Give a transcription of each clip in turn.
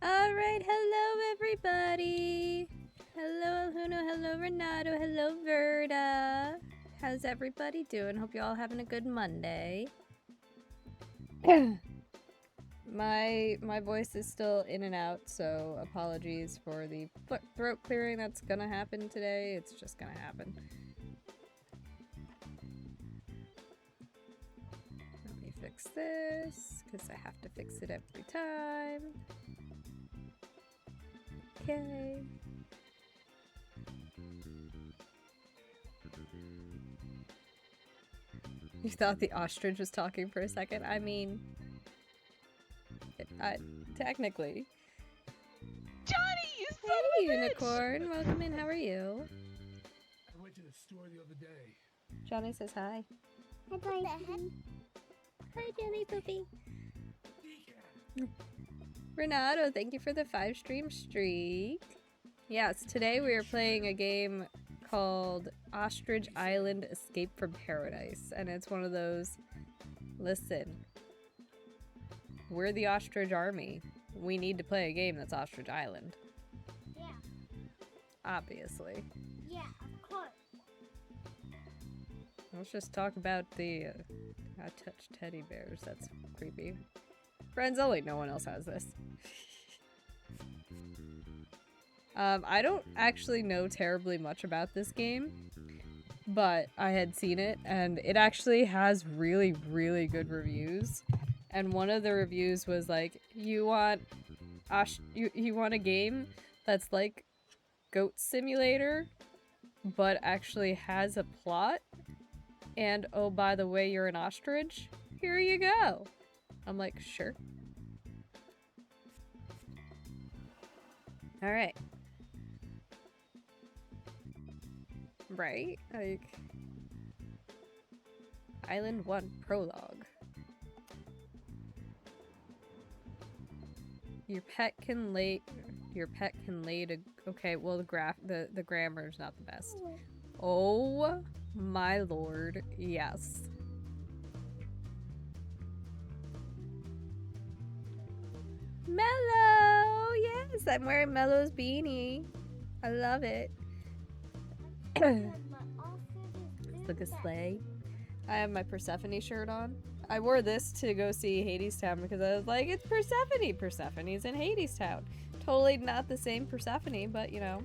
Alright, hello everybody! Hello Alhuno, hello Renato, hello Verda! How's everybody doing? Hope you all having a good Monday. My voice is still in and out, so apologies for the throat clearing that's gonna happen today. It's just gonna happen. Let me fix this, because I have to fix it every time. Okay. You thought the ostrich was talking for a second? I mean, technically. Johnny, you son Hey, of a unicorn. bitch! Welcome in. How are you? I went to the store the other day. Johnny says hi. Hi, Poopy. Hi, Johnny Poopy. Renato, thank you for the 5-stream streak. Yes, today we are playing a game called Ostrich Island Escape from Paradise. And it's one of those, listen, we're the Ostrich Army. We need to play a game that's Ostrich Island. Yeah. Obviously. Yeah, of course. Let's just talk about the I touch teddy bears. That's creepy. Friends only, no one else has this. I don't actually know terribly much about this game, but I had seen it, and it actually has really, really good reviews. And one of the reviews was like, you want a game that's like Goat Simulator, but actually has a plot, and oh, by the way, you're an ostrich? Here you go! I'm like, sure. Alright. Right? Like... Island 1 Prologue. Your pet can lay to... Okay, well the grammar's not the best. Oh my lord, yes. Mellow! Yes, I'm wearing Mellow's beanie. I love it. It's like a sleigh. I have my Persephone shirt on. I wore this to go see Hadestown because I was like, it's Persephone! Persephone's in Hadestown. Totally not the same Persephone, but you know.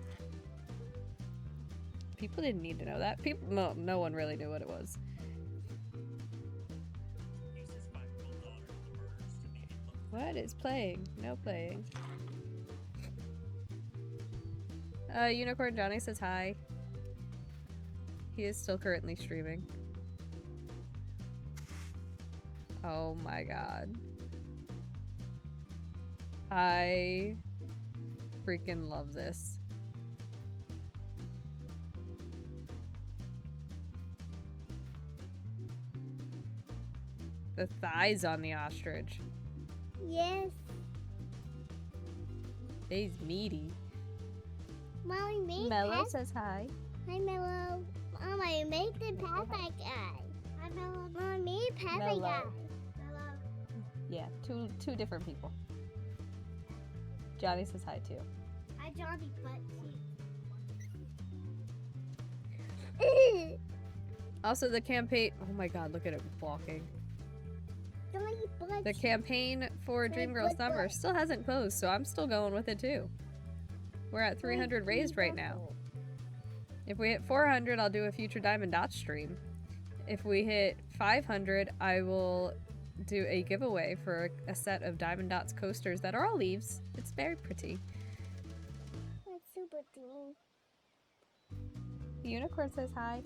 People didn't need to know that. No one really knew what it was. What is playing? No playing. Unicorn Johnny says hi. He is still currently streaming. Oh my god. I freaking love this. The thighs on the ostrich. Yes. He's meaty. Mommy made Mello says hi. Hi, Mello. Mommy made the pet that guy. Hi, Mello. Mommy made a pet that guy. Mello. Yeah, two different people. Johnny says hi too. Hi, Johnny, but Also, the campaign. Oh my god, look at it walking. Johnny, but The campaign for Dream Girl Summer still hasn't closed, so I'm still going with it too. We're at 300 raised right now. If we hit 400, I'll do a future Diamond Dots stream. If we hit 500, I will do a giveaway for a set of Diamond Dots coasters that are all leaves. It's very pretty. That's super cool. The unicorn says hi.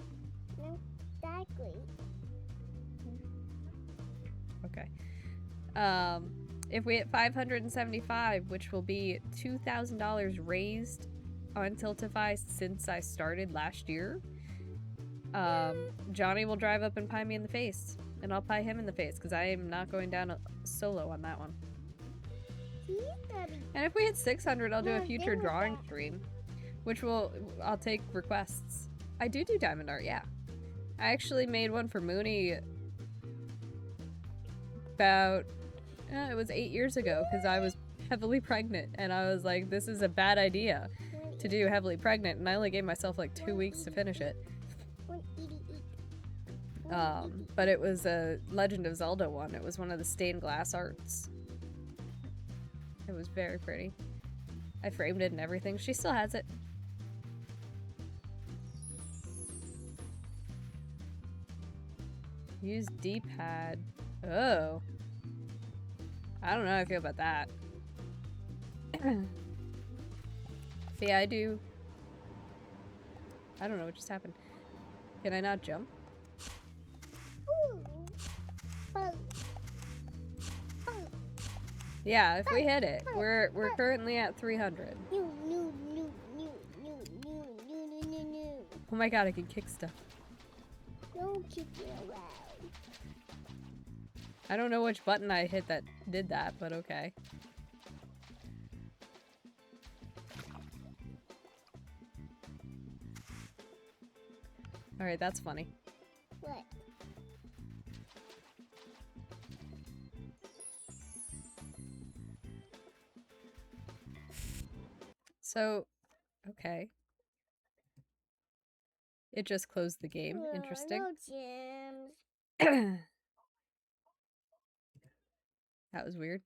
No, exactly. Okay. If we hit 575, which will be $2,000 raised on Tiltify since I started last year, Johnny will drive up and pie me in the face. And I'll pie him in the face, because I am not going down solo on that one. And if we hit 600, I'll do a future drawing stream, which I'll take requests. I do diamond art, yeah. I actually made one for Mooney about, it was 8 years ago, because I was heavily pregnant, and I was like, this is a bad idea to do heavily pregnant, and I only gave myself like 2 weeks to finish it. But it was a Legend of Zelda one. It was one of the stained glass arts. It was very pretty. I framed it and everything. She still has it. Use D-pad. Oh. I don't know how I feel about that. See, I do. I don't know what just happened. Can I not jump? Yeah, if we hit it. We're currently at 300. Oh my god, I can kick stuff. Don't kick it around. I don't know which button I hit that did that, but okay. Alright, that's funny. What? So, okay. It just closed the game. Interesting. No gems. That was weird.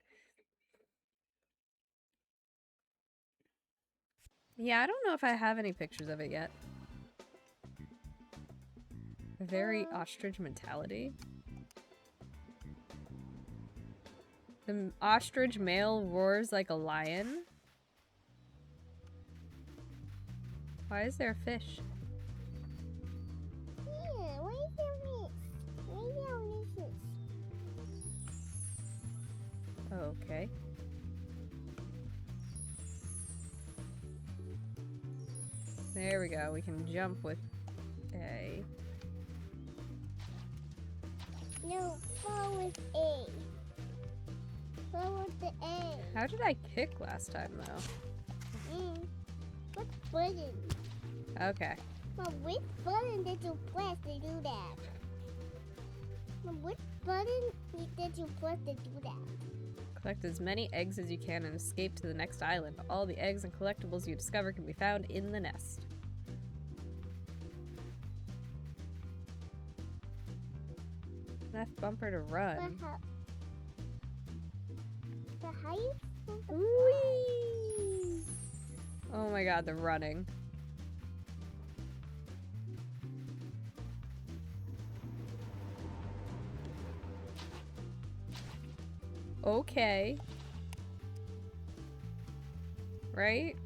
Yeah, I don't know if I have any pictures of it yet. Very ostrich mentality. The ostrich male roars like a lion. Why is there a fish? Yeah, why is there this? Why is there this? Okay. There we go. We can jump with A. No, fall with A. Fall with the A. How did I kick last time, though? What button? Okay. Well, which button did you press to do that? Well, which button did you press to do that? Collect as many eggs as you can and escape to the next island. All the eggs and collectibles you discover can be found in the nest. Left bumper to run. But how you supposed to Whee! Oh my god, the running. Okay. Right?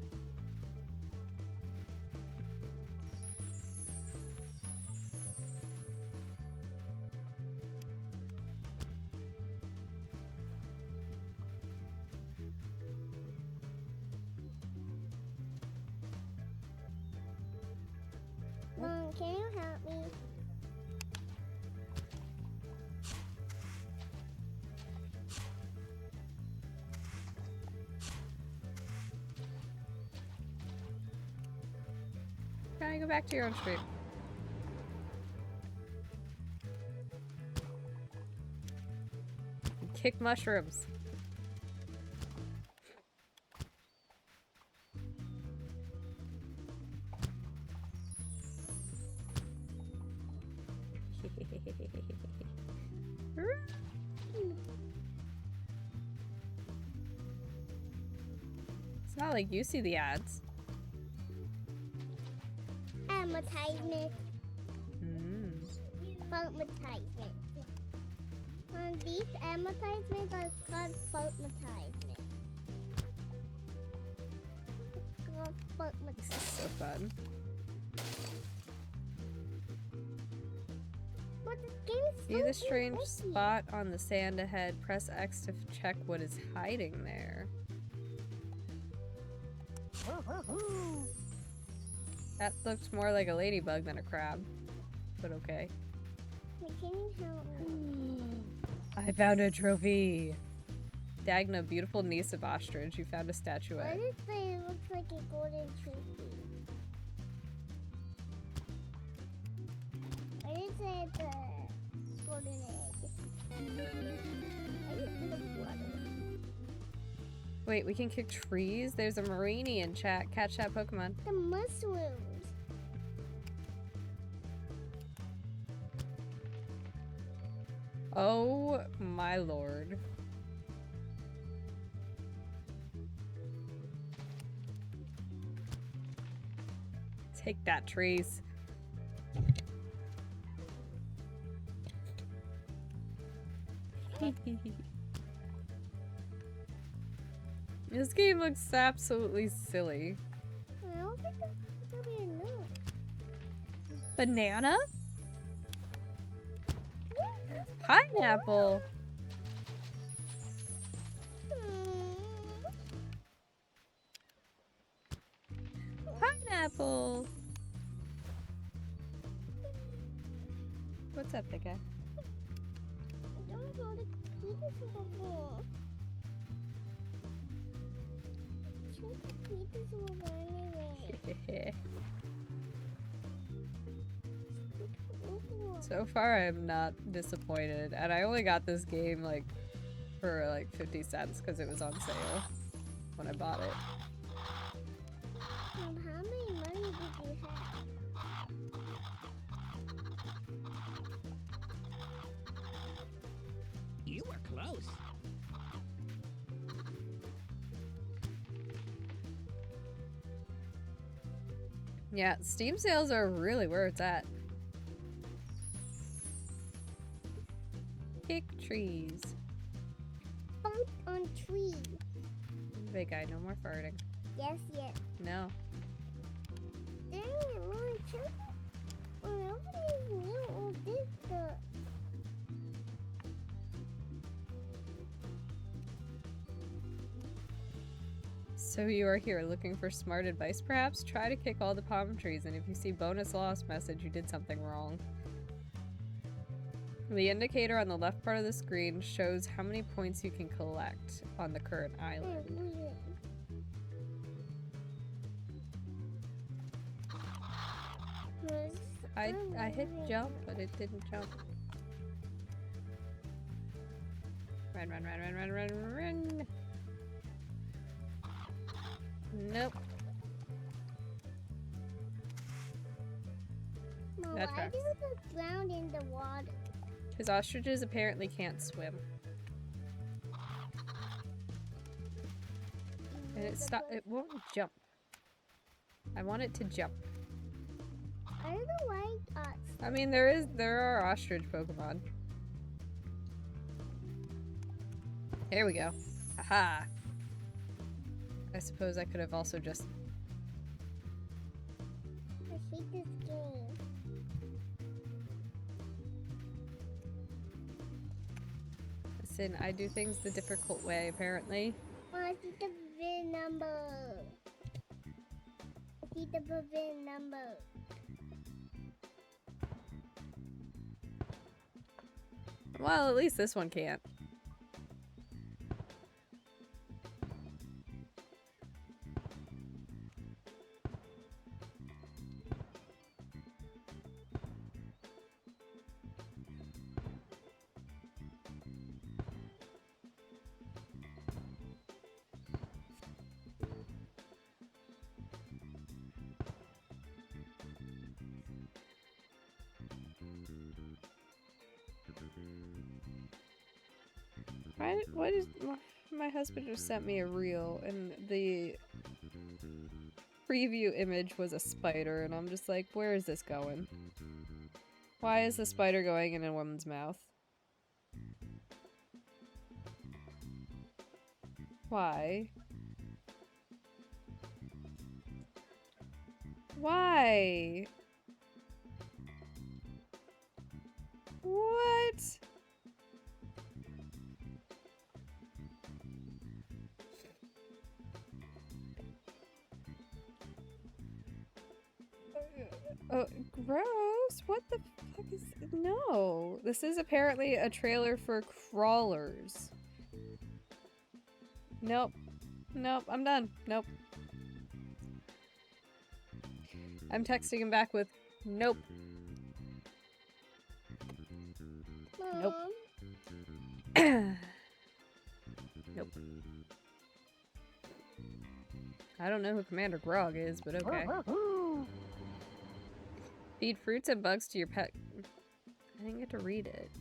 Mom, can you help me? Can I go back to your own street? Kick mushrooms. It's not like you see the ads. Advertisement. Advertisement. These advertisements are called advertisement. This is so fun. But this game is See so the strange tricky. spot on the sand ahead. Press X to check what is hiding there. That looks more like a ladybug than a crab. But okay. Can you help me? I found a trophy! Dagna, beautiful niece of Ostrich. You found a Why statuette. does it look like a golden trophy? Why does it have the golden egg? Why is it the water? Wait, we can kick trees? There's a Marini in chat. Catch that Pokemon. The mushrooms. Oh my lord. Take that, trees. This game looks absolutely silly. I don't think that's gonna be enough. Banana? Pineapple. Pineapple. What's up, big guy? I don't know the eat this before. Eat this before anyway. So far, I am not disappointed, and I only got this game like for like 50 cents because it was on sale when I bought it. How many money did you have? You were close. Yeah, Steam sales are really where it's at. Kick trees. Bump on tree. Big guy, no more farting. Yes, yes. No. Dang it, Lord, check. Well, nobody knew all this stuff. So you are here looking for smart advice, perhaps? Try to kick all the palm trees, and if you see bonus lost message, you did something wrong. The indicator on the left part of the screen shows how many points you can collect on the current island. I hit jump, but it didn't jump. Run, run, run, run, run, run, run. Nope. Mom, That why tracks. do you drown in the water? Because ostriches apparently can't swim. And it won't jump. I want it to jump. I don't know why I mean, there are ostrich Pokemon. Here we go. Aha! I suppose I could have also just... I hate this game. Listen, I do things the difficult way, apparently. Oh, I see the VIN number. I see the VIN number. Well, at least this one can't. Why does my husband just sent me a reel and the preview image was a spider and I'm just like, where is this going? Why is the spider going in a woman's mouth? Why? Why? What? Oh, gross. What the fuck is... No. This is apparently a trailer for crawlers. Nope. Nope, I'm done. Nope. I'm texting him back with, nope. Mom, Nope. Nope. I don't know who Commander Grog is, but okay. Feed fruits and bugs to your pet. I didn't get to read it.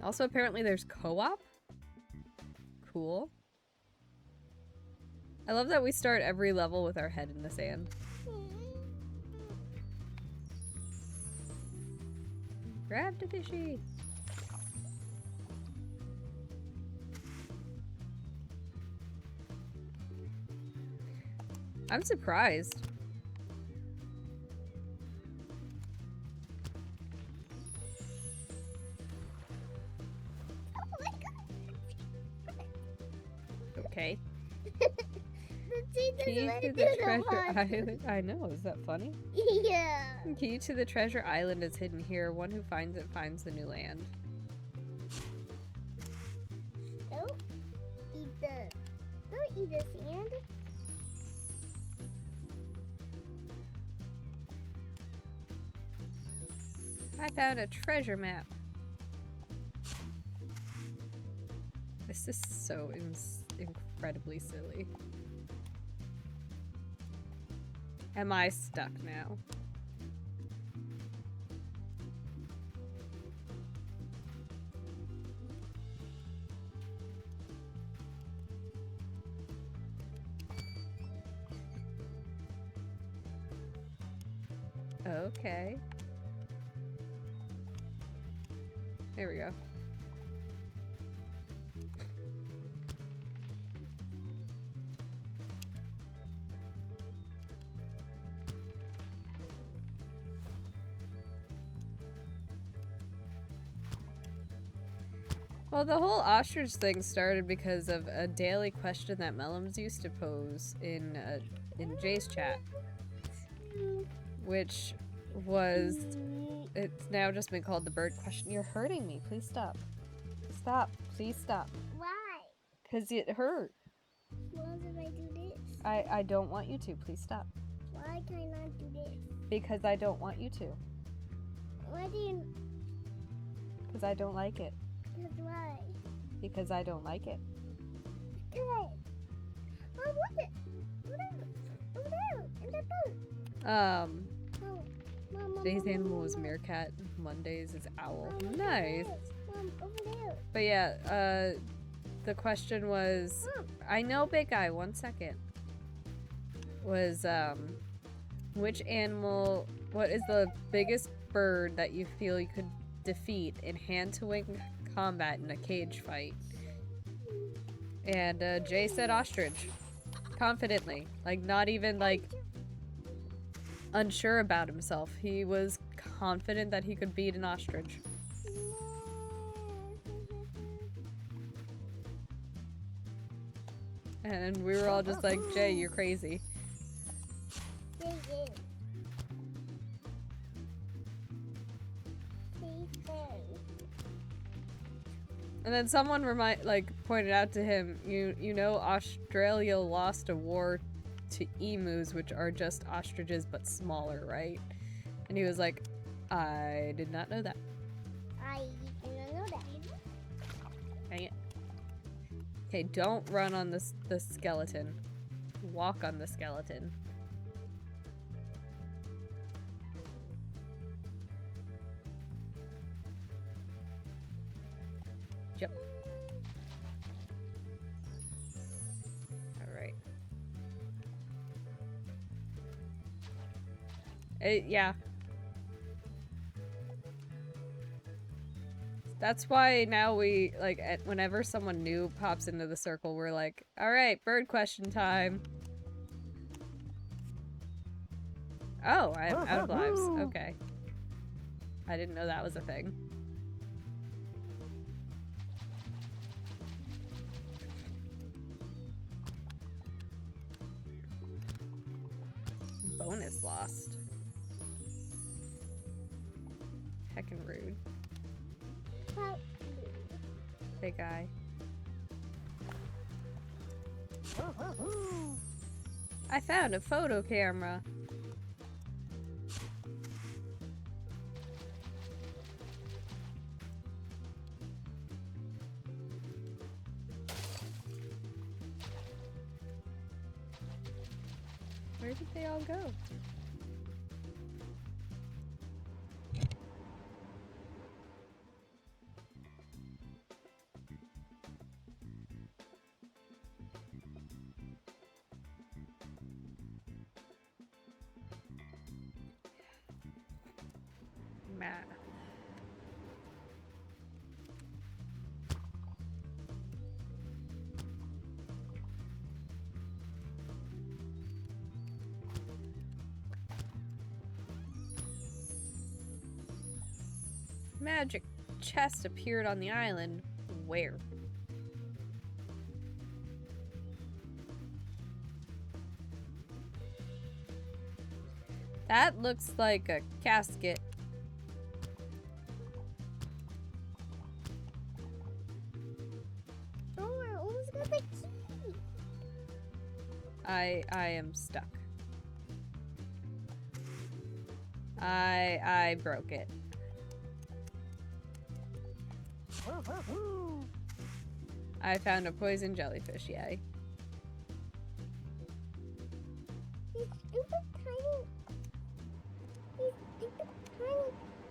Also, apparently there's co-op? Cool. I love that we start every level with our head in the sand. Grab the fishy! I'm surprised. Okay. Key to the treasure island. I know, is that funny? Yeah. Key to the treasure island is hidden here. One who finds it finds the new land. Don't eat the sand. I found a treasure map. This is so incredibly silly. Am I stuck now? Okay. There we go. Well, the whole ostrich thing started because of a daily question that Mellums used to pose in Jay's chat, which was, it's now just been called the bird question. You're hurting me. Please stop. Stop. Please stop. Why? Because it hurt. Why did I do this? I don't want you to. Please stop. Why can I not do this? Because I don't want you to. Why do you? Because I don't like it. Because why? Because I don't like it. Good. Oh, what? Over there, in the boat. Oh, Mom, Today's Mom, animal Mom, is Mom. meerkat. Mondays is owl. Mom, over Nice. there. Mom, over there. But yeah, the question was, Mom. I know, big guy, 1 second. Was, which animal, what is the biggest bird that you feel you could defeat in hand-to-wing combat in a cage fight? And, Jay said ostrich. Confidently. Like, not even, like, unsure about himself. He was confident that he could beat an ostrich. And we were all just like, Jay, you're crazy. And then someone pointed out to him, you know Australia lost a war to emus, which are just ostriches but smaller, right? And he was like, I did not know that. I didn't know that. Dang it. Okay, don't run on the skeleton. Walk on the skeleton. Yep. Alright. Yeah. That's why now we, like, whenever someone new pops into the circle, we're like, alright, bird question time. Oh, I'm out of lives. Okay. I didn't know that was a thing. Bonus lost. Heckin' rude. Big guy. I found a photo camera. Where did they all go? Math. Magic chest appeared on the island. Where? That looks like a casket. Oh, I almost got the key. I am stuck. I broke it. I found a poison jellyfish, yay. These stupid tiny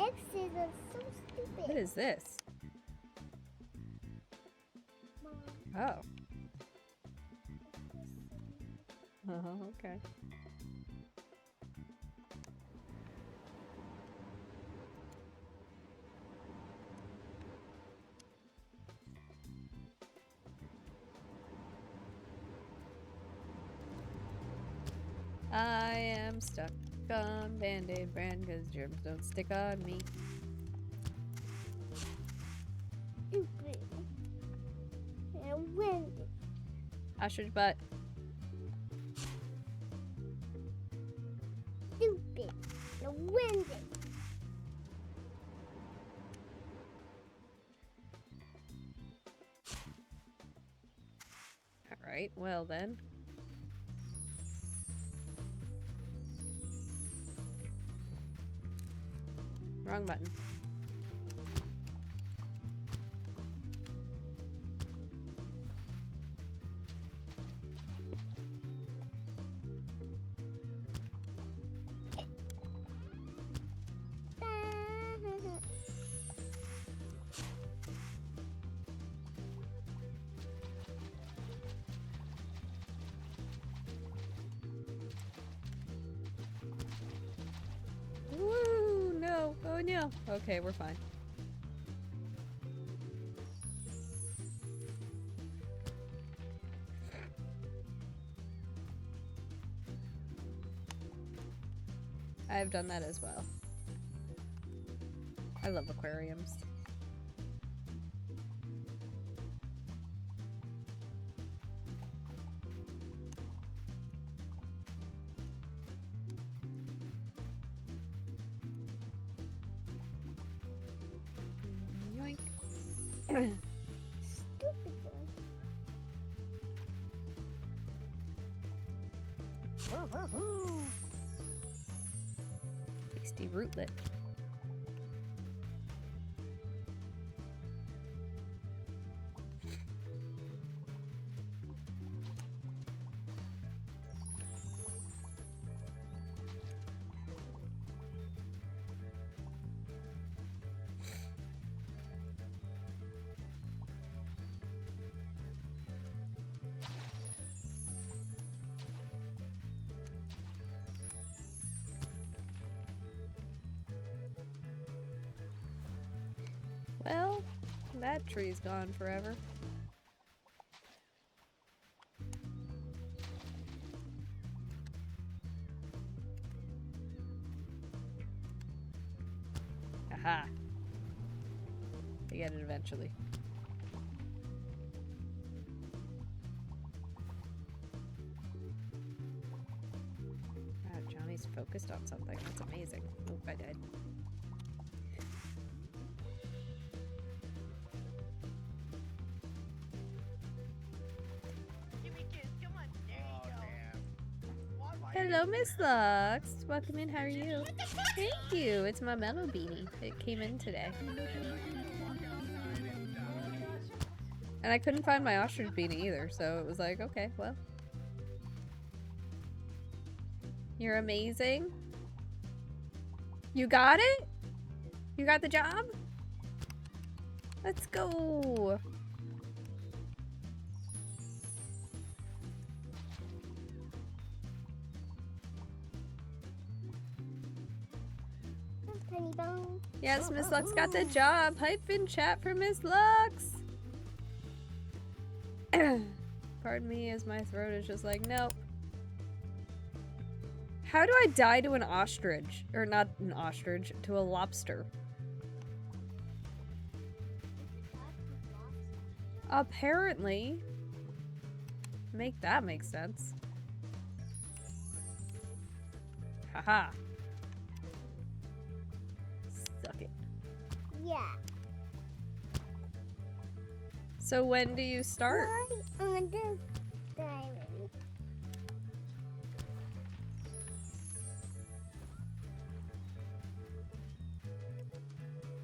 X's are so stupid. What is this? Mom, Oh. Oh, okay. I am stuck on Band-Aid brand because germs don't stick on me. stupid. And wind. Ostrich butt. Stupid. And wind. Alright, well then. Wrong button. Woo! No! Oh no! Okay, we're fine. I've done that as well. I love aquariums. Yoink. Stupid one. Tasty rootlet. Well, that tree's gone forever. Aha! I get it eventually. Wow, Johnny's focused on something. That's amazing. Oh, I died. Give me a kiss. Come on. There you go. Hello, Miss Lux. Welcome in. How are you? Thank you. It's my mellow beanie. It came in today. And I couldn't find my ostrich beanie either, so it was like, okay, well. You're amazing. You got it? You got the job? Let's go. Penny bone. Yes, Miss Lux got the job. Hype in chat for Miss Lux. Pardon me as my throat is just like, nope. How do I die to an ostrich? Or not an ostrich, to a lobster? Apparently. Make that make sense. Haha. Suck it. Yeah. So when do you start? Why on this diamond?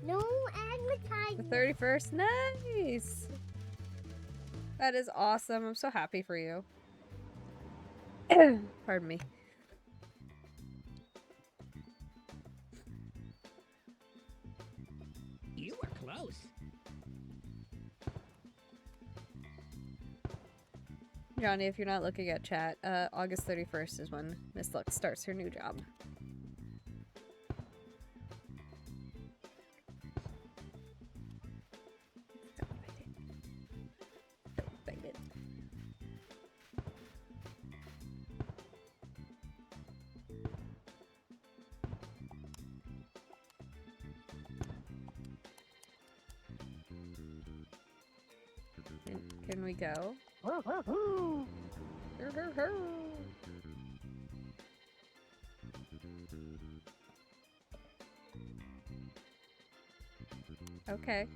No advertising. The 31st? Nice! That is awesome. I'm so happy for you. Pardon me. You were close. Johnny, if you're not looking at chat, August 31st is when Miss Lux starts her new job. Don't bite it. Can we go? Okay.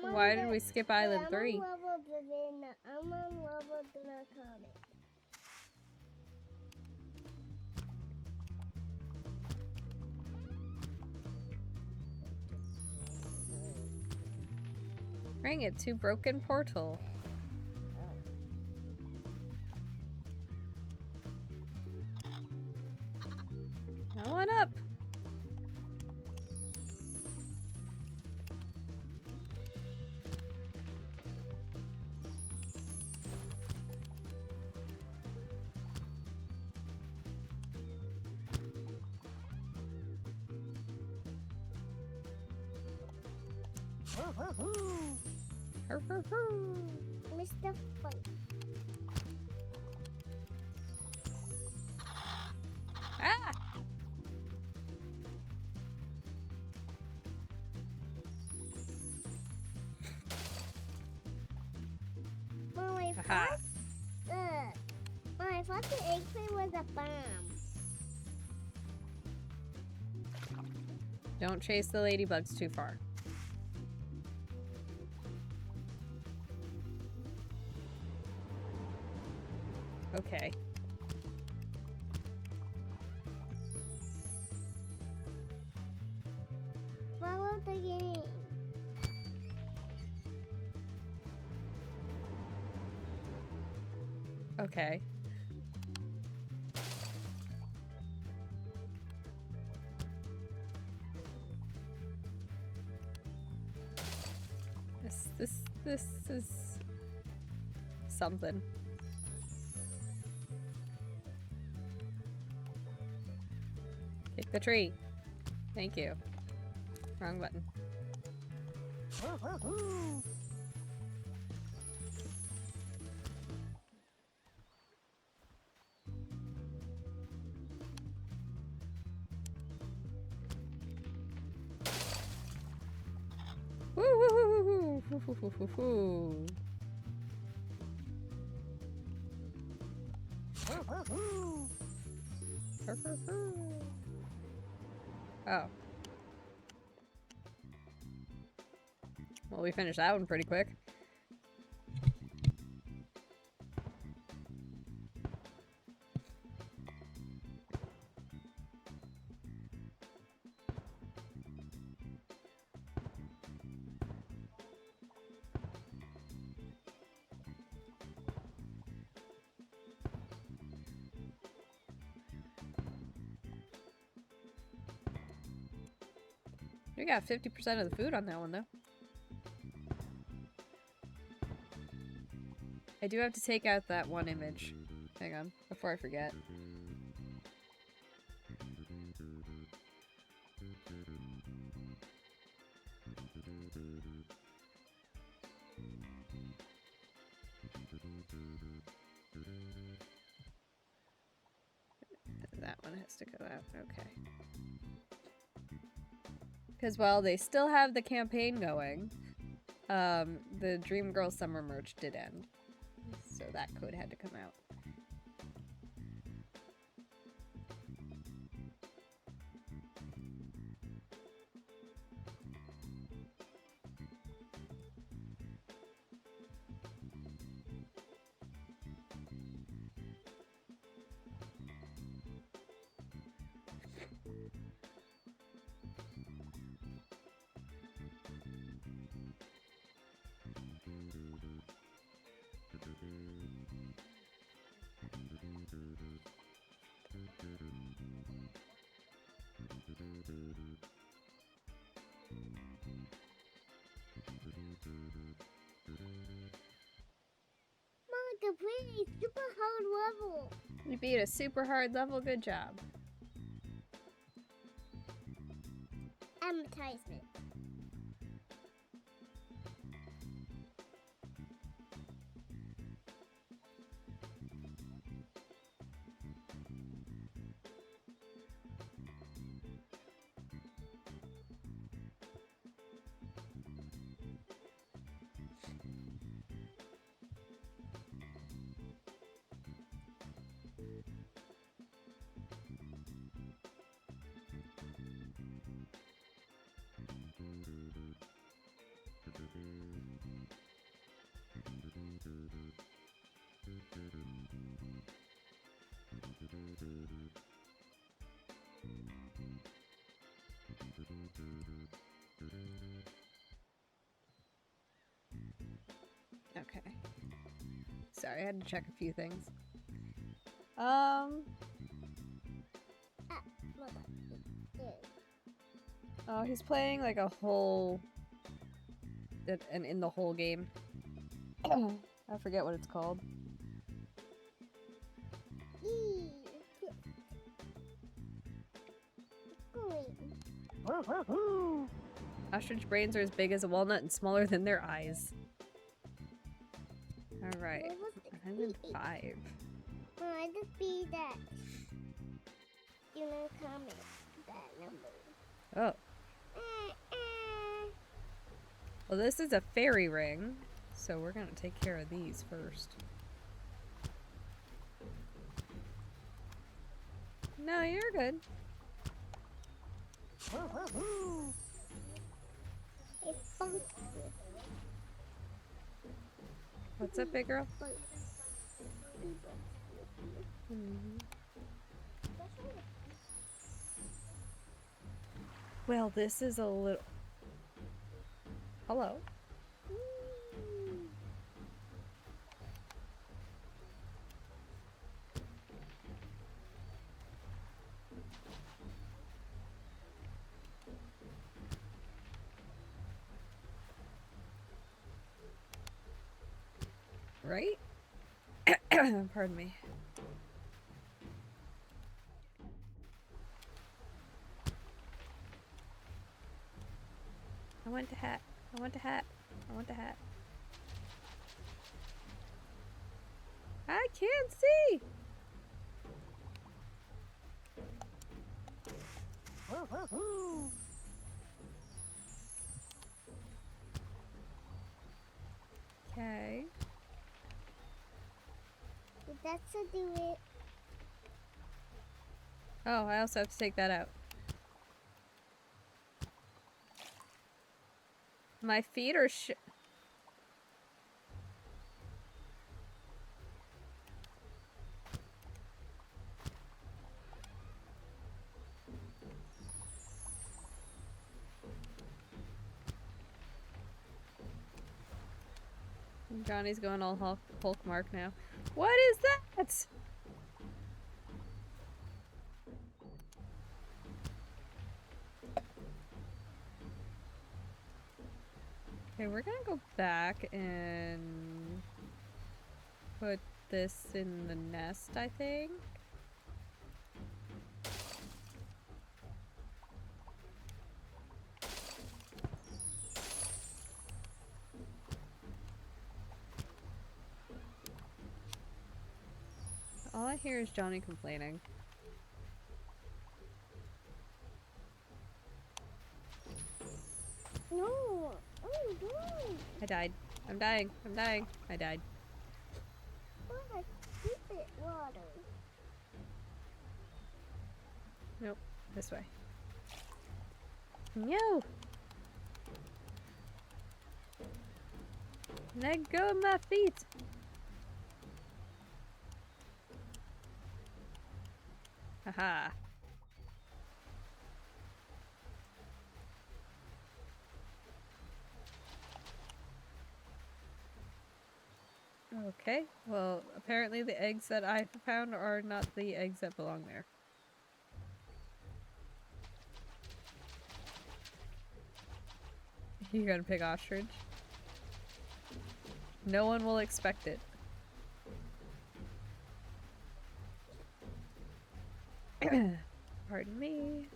Why did we skip Island 3? I'm on level the comment. Bring it to Broken Portal. Come on up. Mr. Fun. Ah! Mom, I Haha. thought the eggplant was a bomb. Don't chase the ladybugs too far. Okay. Follow the game. Okay. This is something. Kick the tree. Thank you. Wrong button. Woo woo woo woo woo woo woo woo woo. Oh. Well, we finished that one pretty quick. We got 50% of the food on that one, though. I do have to take out that one image. Hang on, before I forget. That one has to go out. Okay. Because, well, they still have the campaign going. The Dream Girl Summer merch did end. So that code had to come out. Completely super hard level. You beat a super hard level. Good job. Advertisement. Okay. Sorry, I had to check a few things. Mother. Oh, he's playing like a whole... and in the whole game. I forget what it's called. Ostrich brains are as big as a walnut and smaller than their eyes. Alright. I'm in 5. Well, I just be that. You know, comment that number. Oh. Well, this is a fairy ring, so we're gonna take care of these first. No, you're good. It's funky. What's up, big girl? Well, this is a little... Hello. Right? Pardon me. I want the hat. I want the hat. I want the hat. I can't see! Okay. That's to do it. Oh, I also have to take that out. My feet are Johnny's going all Hulk Mark now. What is that? Okay, we're gonna go back and put this in the nest, I think. All I hear is Johnny complaining. No, what are you doing? I died. I'm dying. I'm dying. I died. What? Keep it water. Nope. This way. No! Let go of my feet! Haha. Okay, well, apparently the eggs that I found are not the eggs that belong there. You gonna pick ostrich? No one will expect it. Pardon me.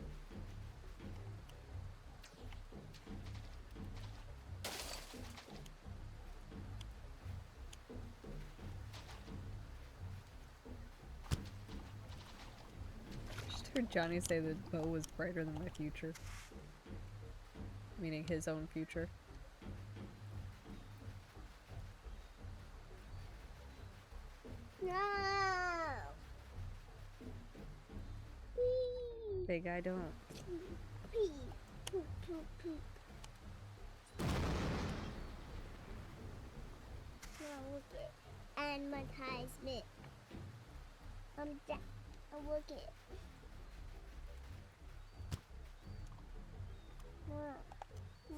Just heard Johnny say that Bo was brighter than my future. Meaning his own future. No. Pee. Big guy don't. Pee. Poop, poop, poop. Now look it. Advertisement. Look it.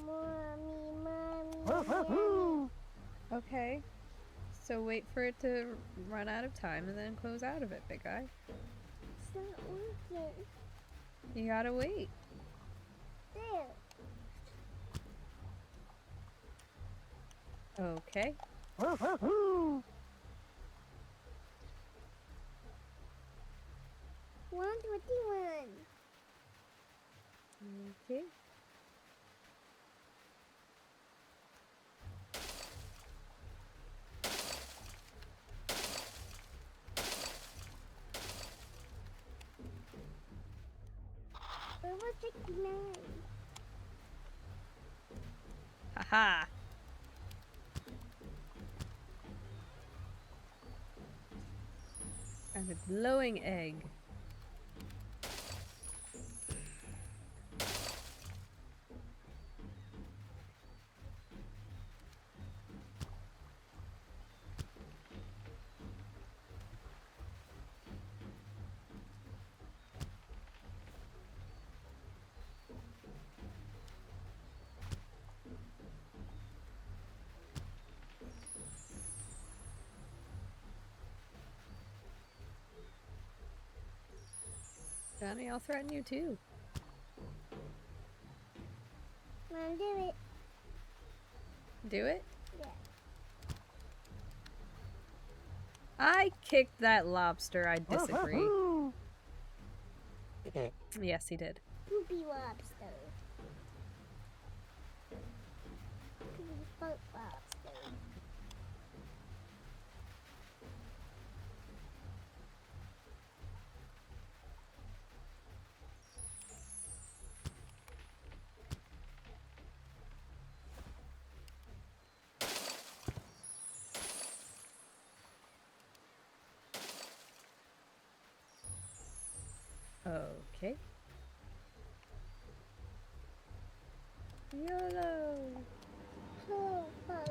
Mommy. Okay. So wait for it to run out of time and then close out of it, big guy. It's not working. You gotta wait. There. Okay. 121. Okay. Where was 69? Haha. And a glowing egg. Johnny, I'll threaten you too. Mom, do it. Do it? Yeah. I kicked that lobster. I disagree. Yes, he did. Poopy lobster. Poopy butt lobster. Okay. YOLO! Oh, oh.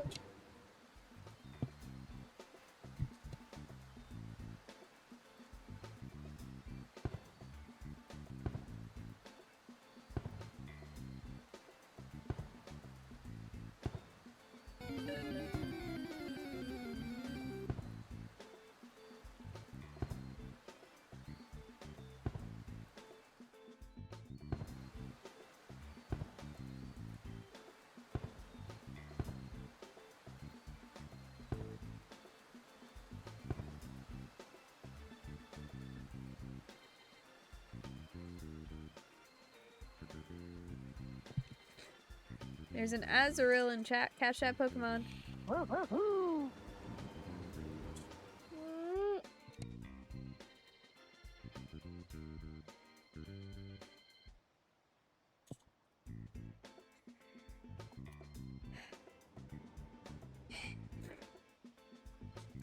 There's an Azurill in chat. Catch that Pokemon. Mm,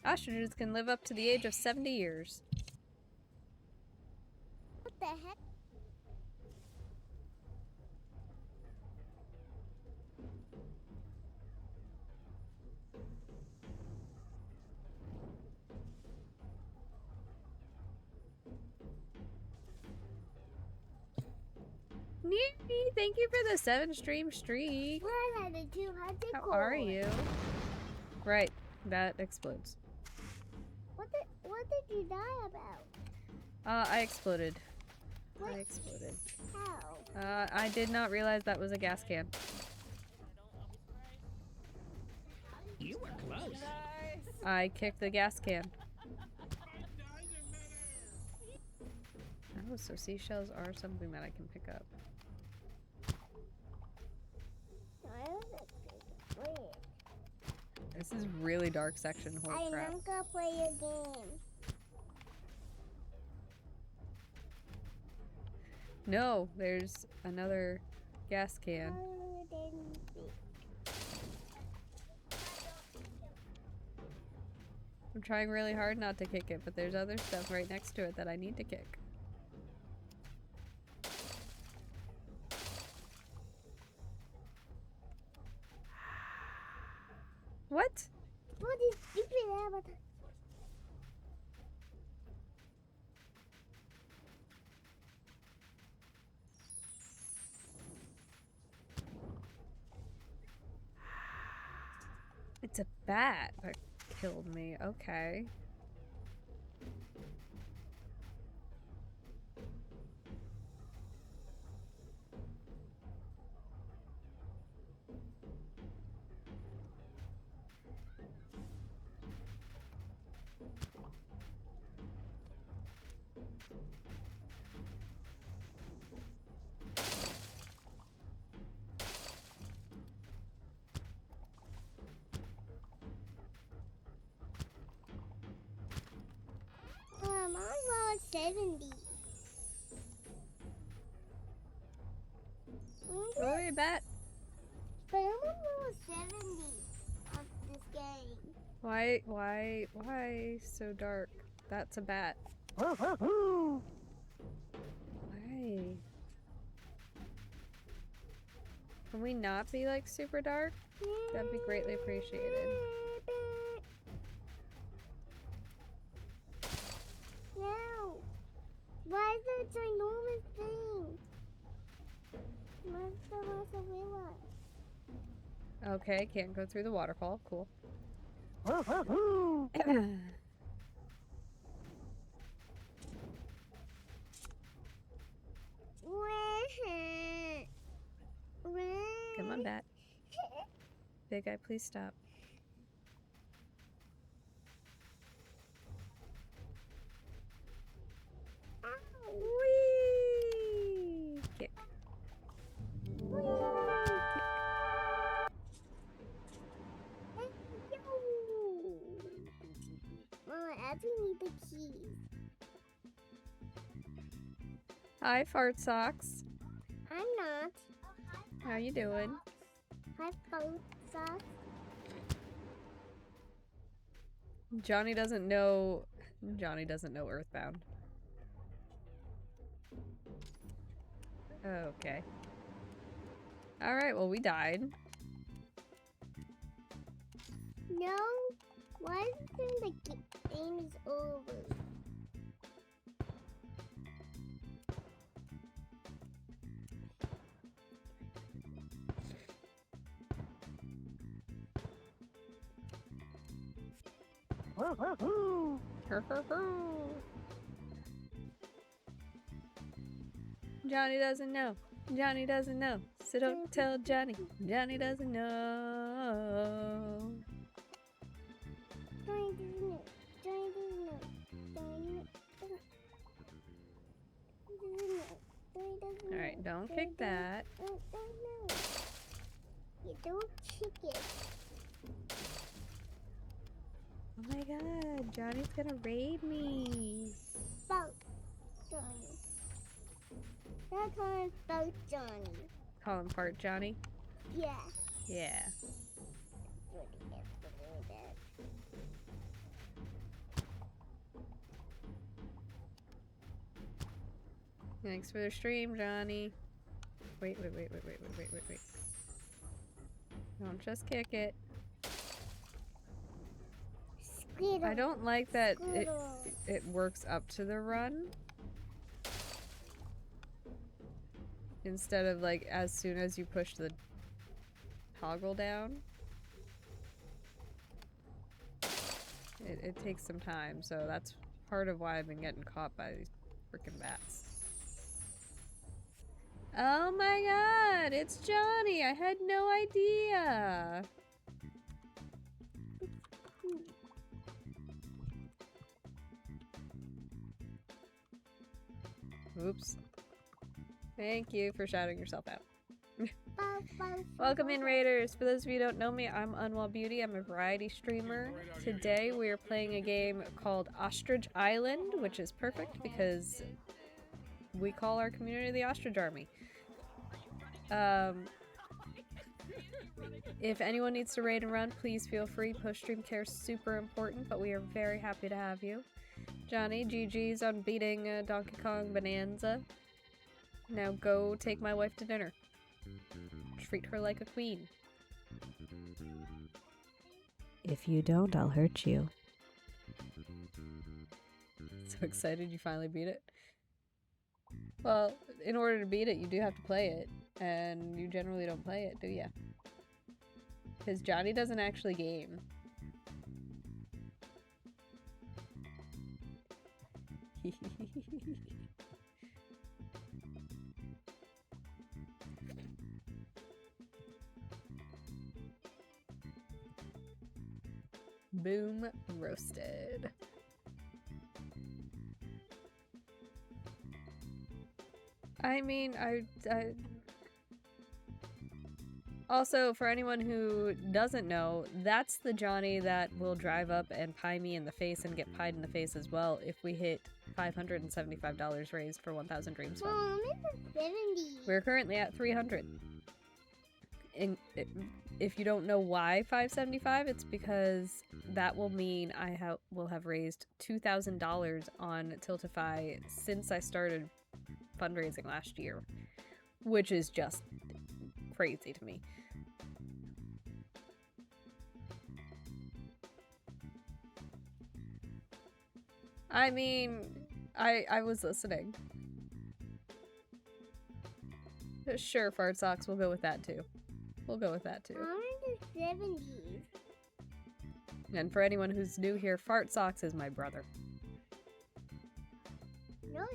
Ostriches can live up to the age of 70 years. what the heck? Nearly. Thank you for the 7-stream streak. What are the 200 How are you? Right, that explodes. What did you die about? I exploded. What? I exploded. How? I did not realize that was a gas can. You were close. I kicked the gas can. Oh, so seashells are something that I can pick up. Why was it weird? This is really dark section. Holy crap. I'm gonna play a game. No, there's another gas can. Oh, didn't see. I'm trying really hard not to kick it, but there's other stuff right next to it that I need to kick. What? What is stupid avatar? It's a bat that killed me. Okay. I'm on 70. Sorry, bat. But I'm on level 70 of this game. Why so dark? That's a bat. Why? Can we not be like super dark? That'd be greatly appreciated. No. Why is there a ginormous thing? What's the gorilla? Okay, can't go through the waterfall. Cool. Come on, bat. Big guy, please stop. Whee! Kick. Mama, I actually need the keys. Hi, fart socks. I'm not. How you doing? Hi, phone socks. Johnny doesn't know. Johnny doesn't know Earthbound. Okay. All right. Well, we died. No. Why is it saying the game is over? Johnny doesn't know. Johnny doesn't know. So don't tell Johnny. Johnny doesn't know. Johnny doesn't know. Johnny doesn't know. Johnny doesn't know. Johnny doesn't know. All right, don't kick that. No. Little chicken. Oh my god, Johnny's gonna raid me. Boat Johnny. That's on Boat Johnny. Call him Fart Johnny? Yeah. Yeah. Thanks for the stream, Johnny. Wait. Don't just kick it. Squirtle. I don't like that Squirtle. it works up to the run. Instead of like as soon as you push the toggle down. It takes some time, so that's part of why I've been getting caught by these freaking bats. Oh my god, it's Johnny! I had no idea! Oops. Thank you for shouting yourself out. Welcome in, Raiders! For those of you who don't know me, I'm Unwell Beauty. I'm a variety streamer. Today we are playing a game called Ostrich Island, which is perfect because we call our community the Ostrich Army. If anyone needs to raid and run, please feel free. Post stream care is super important, but we are very happy to have you. Johnny, GG's on beating Donkey Kong Bonanza. Now go take my wife to dinner. Treat her like a queen. If you don't, I'll hurt you. So excited you finally beat it. Well, in order to beat it, you do have to play it. And you generally don't play it, do ya? Because Johnny doesn't actually game. Boom roasted. I mean, I also, for anyone who doesn't know, that's the Johnny that will drive up and pie me in the face and get pied in the face as well if we hit $575 raised for 1,000 Dreams Fund. Mom, it's 70. We're currently at 300. And if you don't know why 575, it's because that will mean I will have raised $2,000 on Tiltify since I started fundraising last year, which is just crazy to me. I mean, I was listening. Sure, Fart Socks, we'll go with that too. We'll go with that too. I'm in the 70s. And for anyone who's new here, Fart Socks is my brother. No.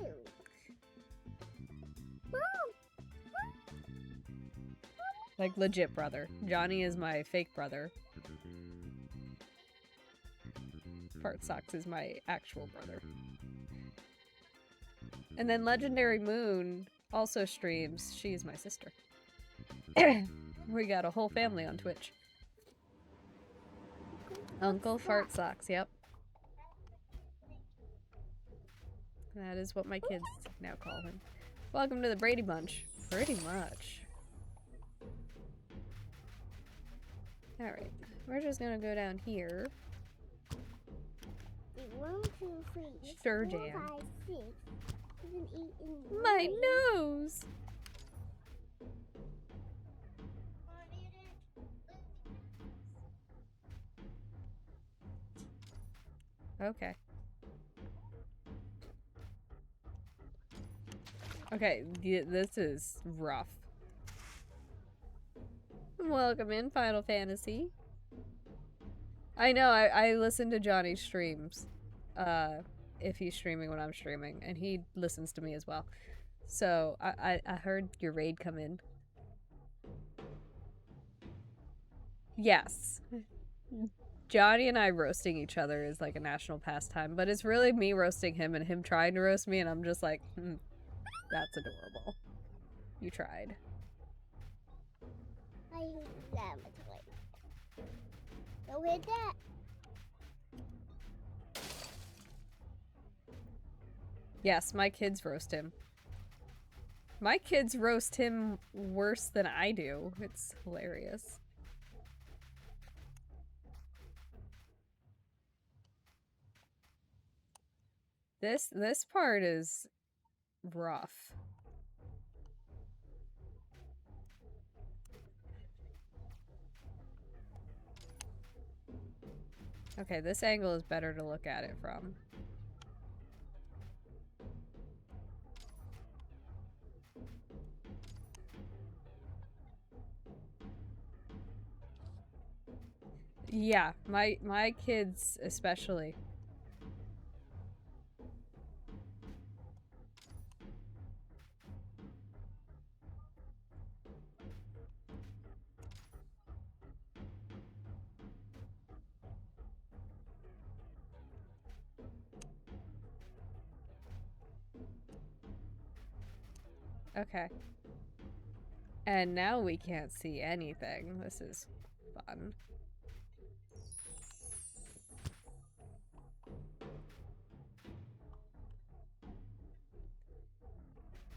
Like, legit brother. Johnny is my fake brother. Fart Socks is my actual brother. And then Legendary Moon also streams. She is my sister. We got a whole family on Twitch. Uncle Fart Socks, yep. That is what my kids now call him. Welcome to the Brady Bunch. Pretty much. Alright, we're just gonna go down here. 1, 2, 3. Sure, 4, Jam. 5, 6, 7, 8, and 9. My nose! Okay. Okay, this is rough. Welcome in, Final Fantasy. I know, I listen to Johnny's streams. If he's streaming when I'm streaming, and he listens to me as well. So, I heard your raid come in. Yes. Johnny and I roasting each other is like a national pastime, but it's really me roasting him and him trying to roast me, and I'm just like, that's adorable. You tried. I hate laboratory. Don't hit that. Yes, my kids roast him. My kids roast him worse than I do. It's hilarious. This part is rough. Okay, this angle is better to look at it from. Yeah, my kids especially. Okay. And now we can't see anything. This is fun.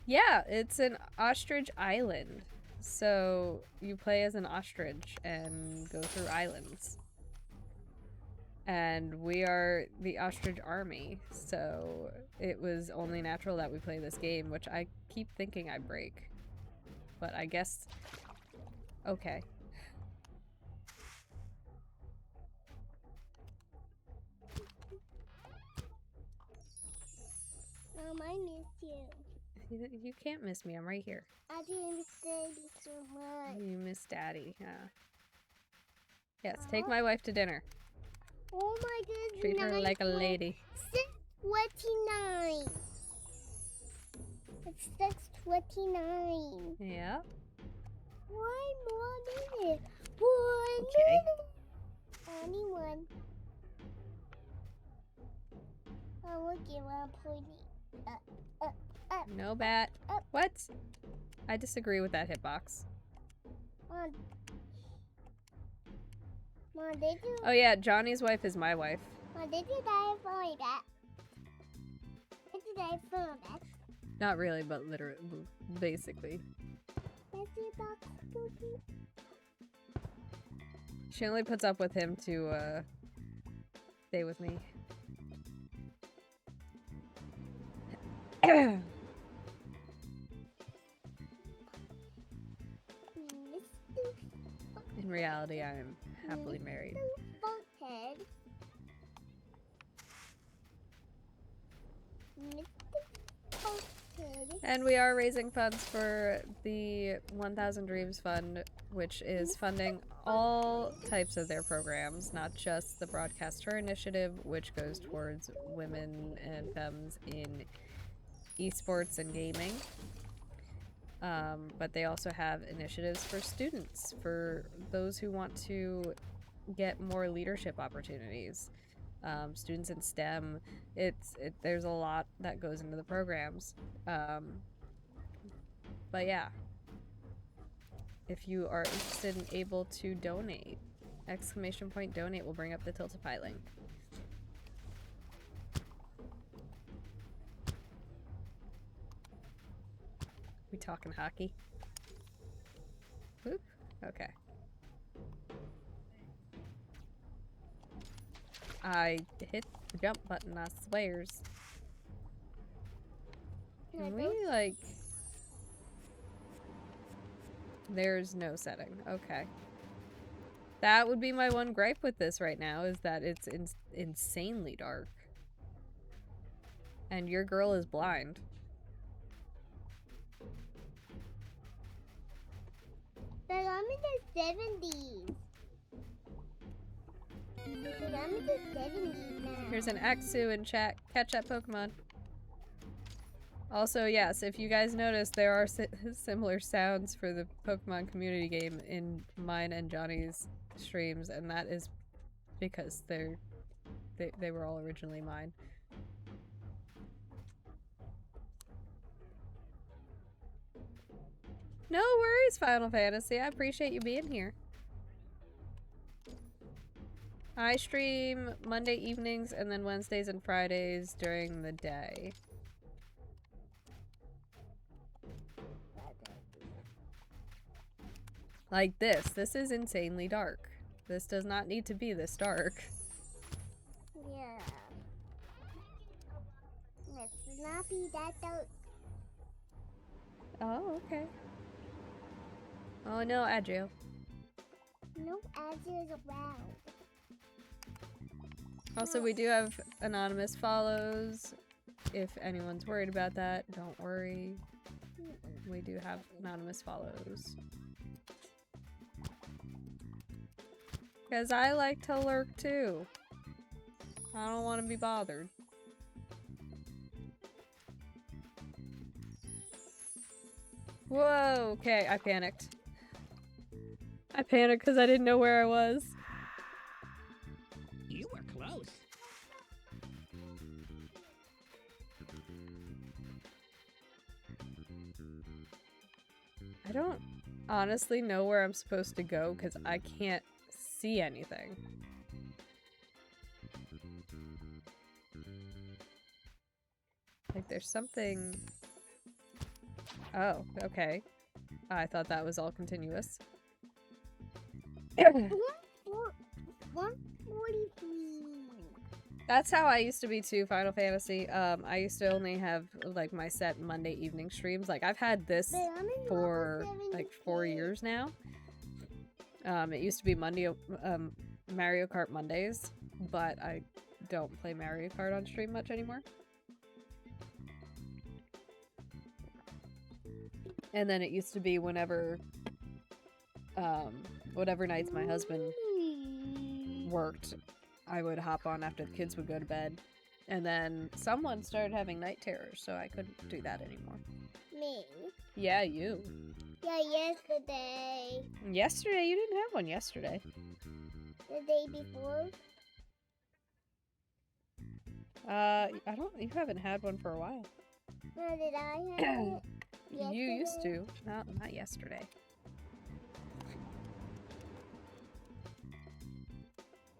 Yeah, it's an Ostrich Island. So you play as an ostrich and go through islands. And we are the ostrich army, so it was only natural that we play this game, which I keep thinking I break. But I guess... Okay. Mom, I miss you. You can't miss me, I'm right here. I didn't miss Daddy so much. You miss Daddy, yeah. Yes, take my wife to dinner. Oh my goodness. Treat her like a lady. 6:29. It's 6:29. Yeah. 1 more minute. 1 Okay. minute. Only one. I will give one point. No bat. What? I disagree with that hitbox. Mom, did you? Oh yeah, Johnny's wife is my wife. Mom, did you die for that? Did you die for that? Not really, but literally, basically. She only puts up with him to, stay with me. In reality, I am happily married. And we are raising funds for the 1000 Dreams Fund, which is funding all types of their programs, not just the Broadcaster Initiative, which goes towards women and femmes in esports and gaming. But they also have initiatives for students, for those who want to get more leadership opportunities. Students in STEM, there's a lot that goes into the programs. But yeah, if you are interested and able to donate, !donate will bring up the Tiltify link. We talking hockey? Oop. Okay. I hit the jump button, I swears. Can we, like... There's no setting. Okay. That would be my one gripe with this right now, is that it's insanely dark. And your girl is blind. But I'm in the 70s. But I'm in the 70s now. Here's an Axu in chat. Catch that Pokemon. Also, yes, if you guys notice, there are similar sounds for the Pokemon community game in mine and Johnny's streams, and that is because they were all originally mine. No worries, Final Fantasy. I appreciate you being here. I stream Monday evenings and then Wednesdays and Fridays during the day. Like this. This is insanely dark. This does not need to be this dark. Yeah. Let's not be that dark. Oh, okay. Oh no, Adrio. No answers around. Also, we do have anonymous follows. If anyone's worried about that, don't worry. We do have anonymous follows. Because I like to lurk too. I don't want to be bothered. Whoa, okay, I panicked. I panicked because I didn't know where I was. You were close. I don't honestly know where I'm supposed to go because I can't see anything. Like there's something... Oh, okay. I thought that was all continuous. 143. That's how I used to be too, Final Fantasy. I used to only have like my set Monday evening streams. Like I've had this But I'm in for level like 4 years now. It used to be Mario Kart Mondays, but I don't play Mario Kart on stream much anymore. And then it used to be whenever, whatever nights my husband worked, I would hop on after the kids would go to bed. And then someone started having night terrors, so I couldn't do that anymore. Me. Yeah, you. Yeah, yesterday. Yesterday? You didn't have one yesterday. The day before. You haven't had one for a while. Or did I have it? You used Yesterday? to. Not yesterday.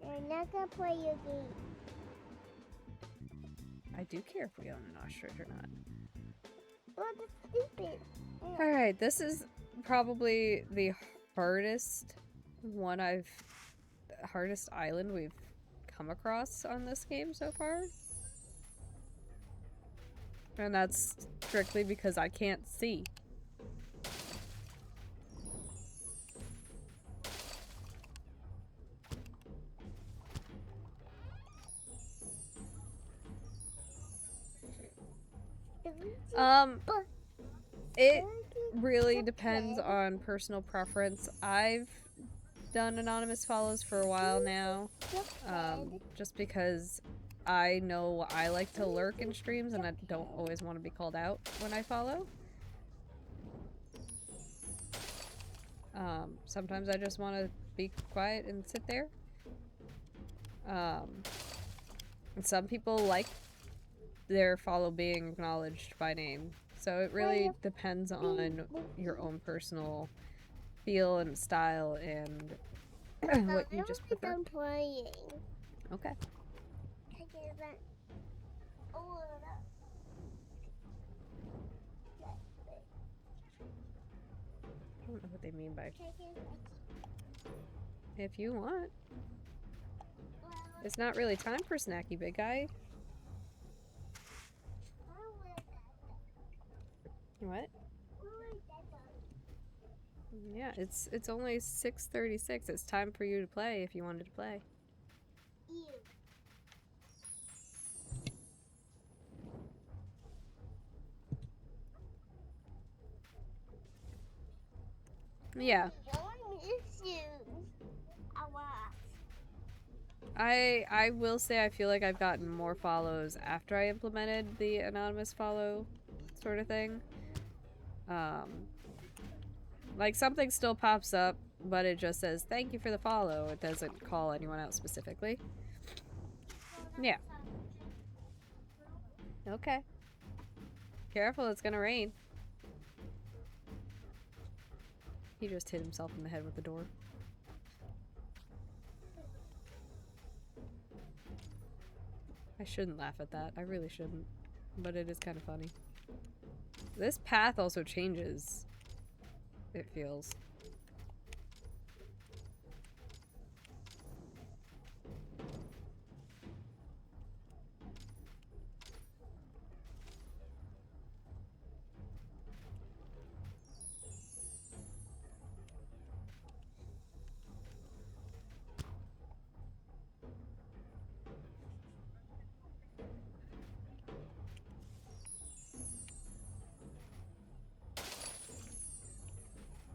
I'm not gonna play your game. I do care if we own an ostrich or not. Well, that's stupid. Alright, this is probably the hardest hardest island we've come across on this game so far. And that's strictly because I can't see. It really depends on personal preference. I've done anonymous follows for a while now, just because I know I like to lurk in streams and I don't always want to be called out when I follow. Sometimes I just want to be quiet and sit there. And some people like their follow being acknowledged by name. So it really depends on your own personal feel and style and what you just prefer. I'm playing. Okay. I don't know what they mean by if you want. It's not really time for snacky, big guy. What? Yeah, it's only 6:36. It's time for you to play if you wanted to play. Yeah. I will say I feel like I've gotten more follows after I implemented the anonymous follow sort of thing. Like something still pops up, but it just says thank you for the follow. It doesn't call anyone out specifically. Yeah. Okay. Careful, it's gonna rain. He just hit himself in the head with the door. I shouldn't laugh at that. I really shouldn't. But it is kind of funny. This path also changes. It feels.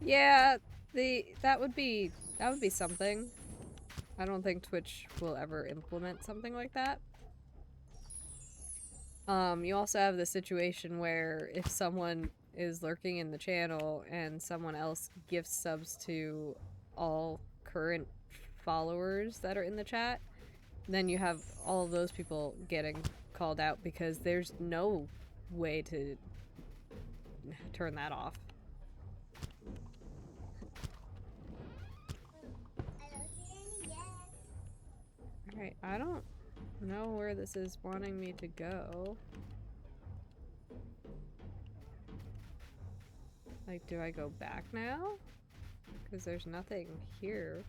Yeah, that would be something. I don't think Twitch will ever implement something like that. You also have the situation where if someone is lurking in the channel and someone else gifts subs to all current followers that are in the chat, then you have all of those people getting called out because there's no way to turn that off. Alright, I don't know where this is wanting me to go. Like, do I go back now? Because there's nothing here.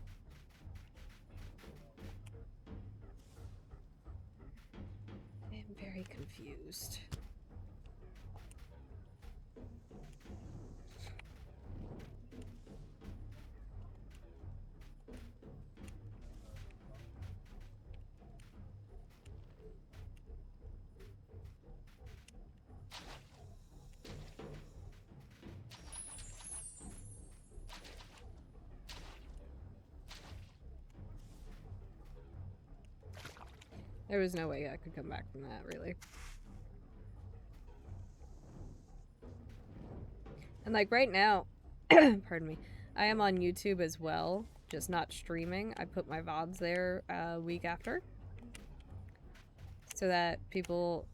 I am very confused. There was no way I could come back from that, really. And like right now, pardon me, I am on YouTube as well, just not streaming. I put my VODs there a week after. So that people,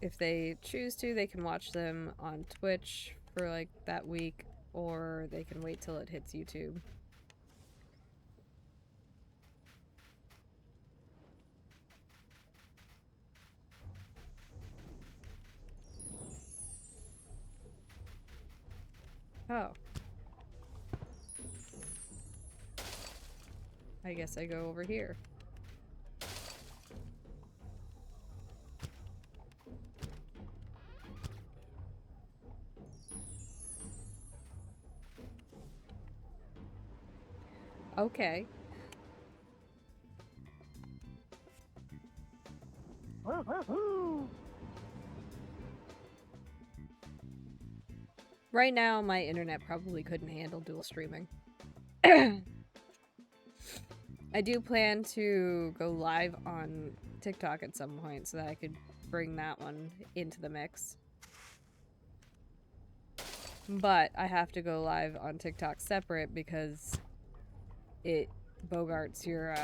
if they choose to, they can watch them on Twitch for like that week, or they can wait till it hits YouTube. Oh. I guess I go over here. Okay. Right now, my internet probably couldn't handle dual streaming. I do plan to go live on TikTok at some point so that I could bring that one into the mix. But I have to go live on TikTok separate because it bogarts your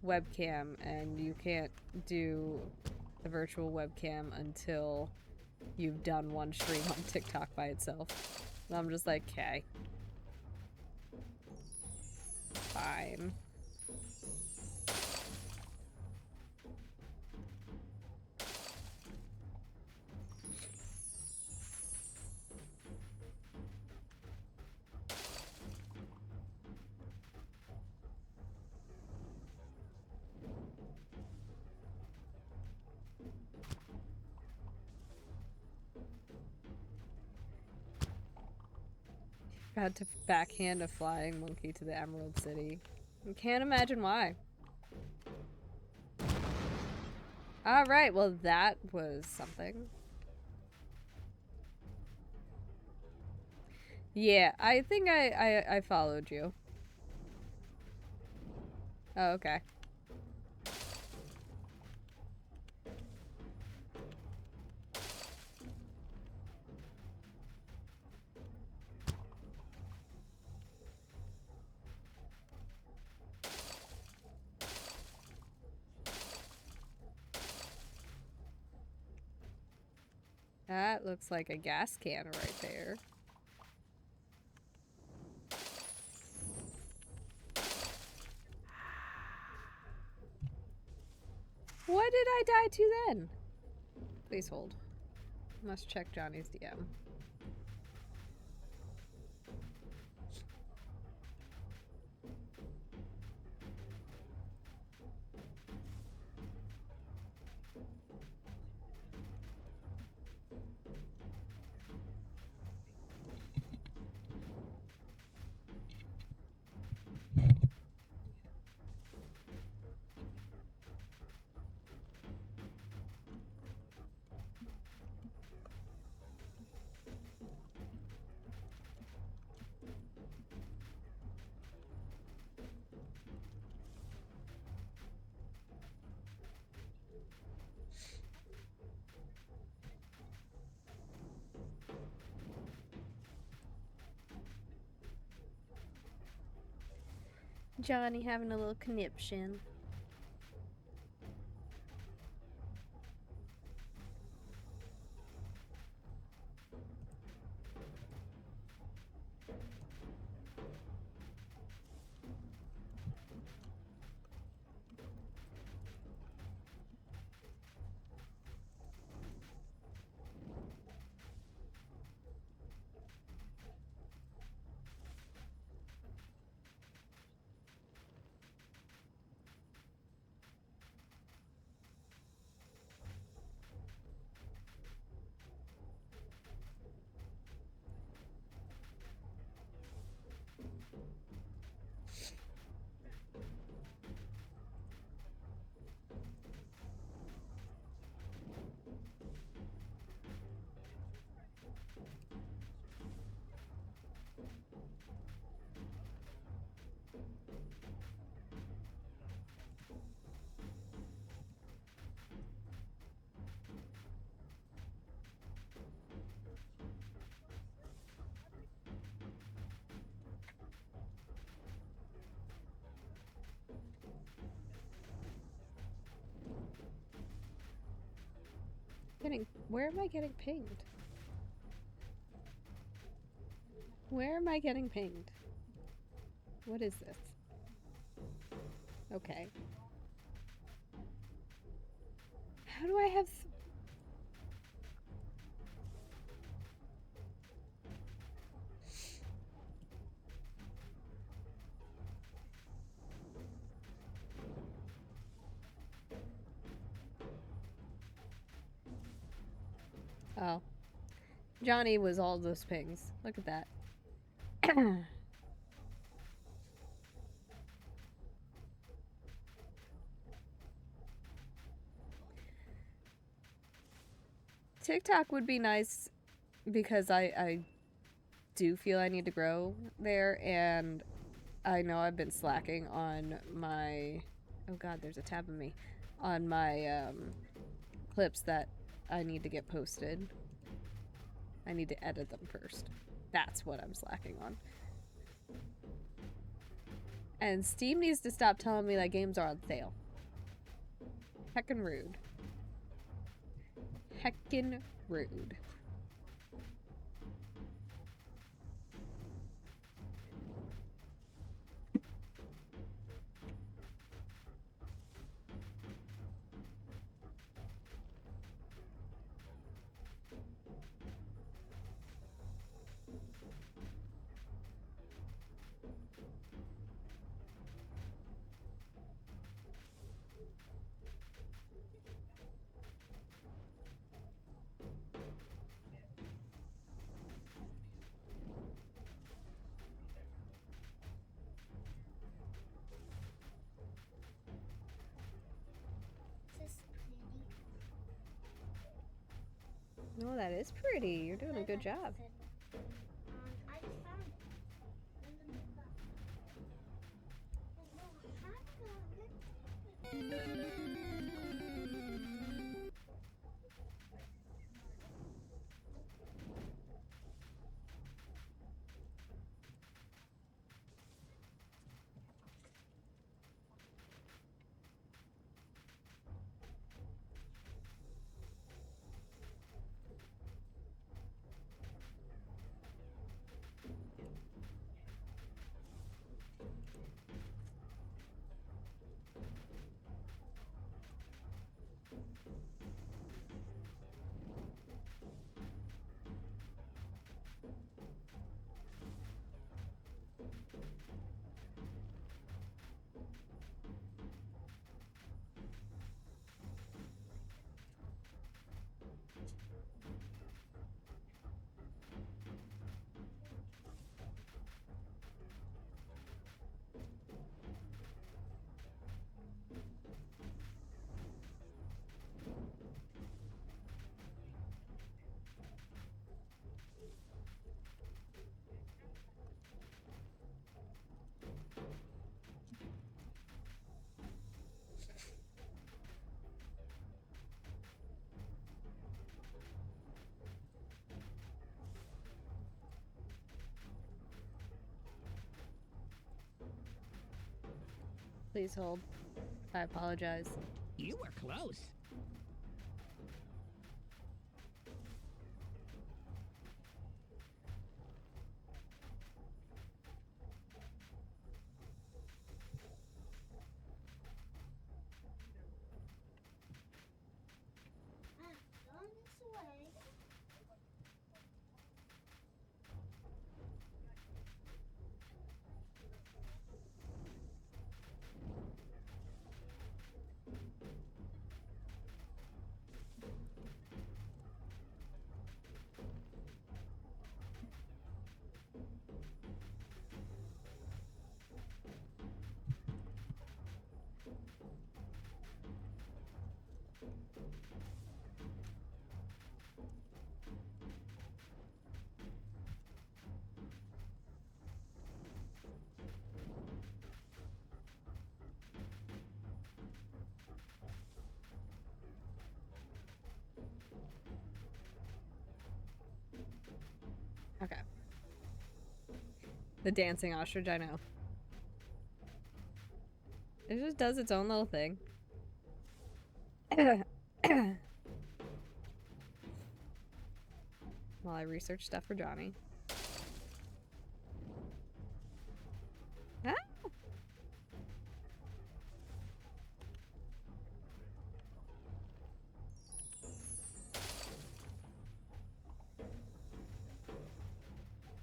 webcam, and you can't do the virtual webcam until you've done one stream on TikTok by itself. And I'm just like, okay. Fine. Had to backhand a flying monkey to the Emerald City. I can't imagine why. Alright, well that was something. Yeah, I think I followed you. Oh, okay. That looks like a gas can right there. What did I die to then? Please hold. Must check Johnny's DM. Johnny having a little conniption. Where am I getting pinged? Where am I getting pinged? What is this? Okay. How do I have... Oh. Johnny was all those pings. Look at that. TikTok would be nice because I do feel I need to grow there, and I know I've been slacking on my... Oh god, there's a tab of me. On my clips that I need to get posted. I need to edit them first. That's what I'm slacking on. And Steam needs to stop telling me that games are on sale. Heckin' rude. Heckin' rude. Oh, that is pretty. You're doing a good job. I just found it. Please hold. I apologize. You were close. Going this way. Okay. The dancing ostrich, I know. It just does its own little thing. While I research stuff for Johnny. Ah!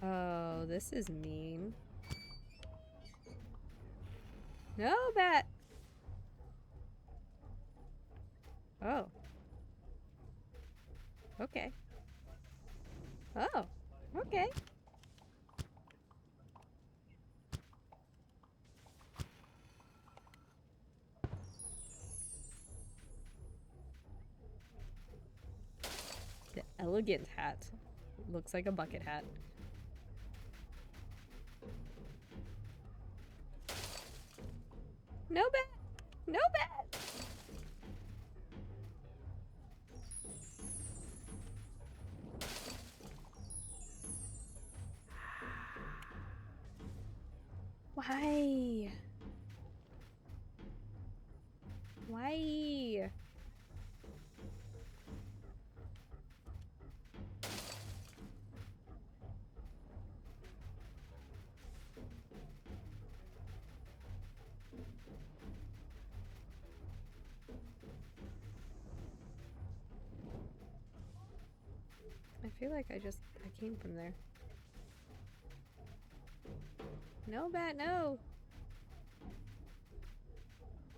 Oh, this is mean. No, bat! Oh. Okay. Oh. Okay. The elegant hat. Looks like a bucket hat. No bat! No bat! Why? Why? I feel like I came from there. No, bat, no!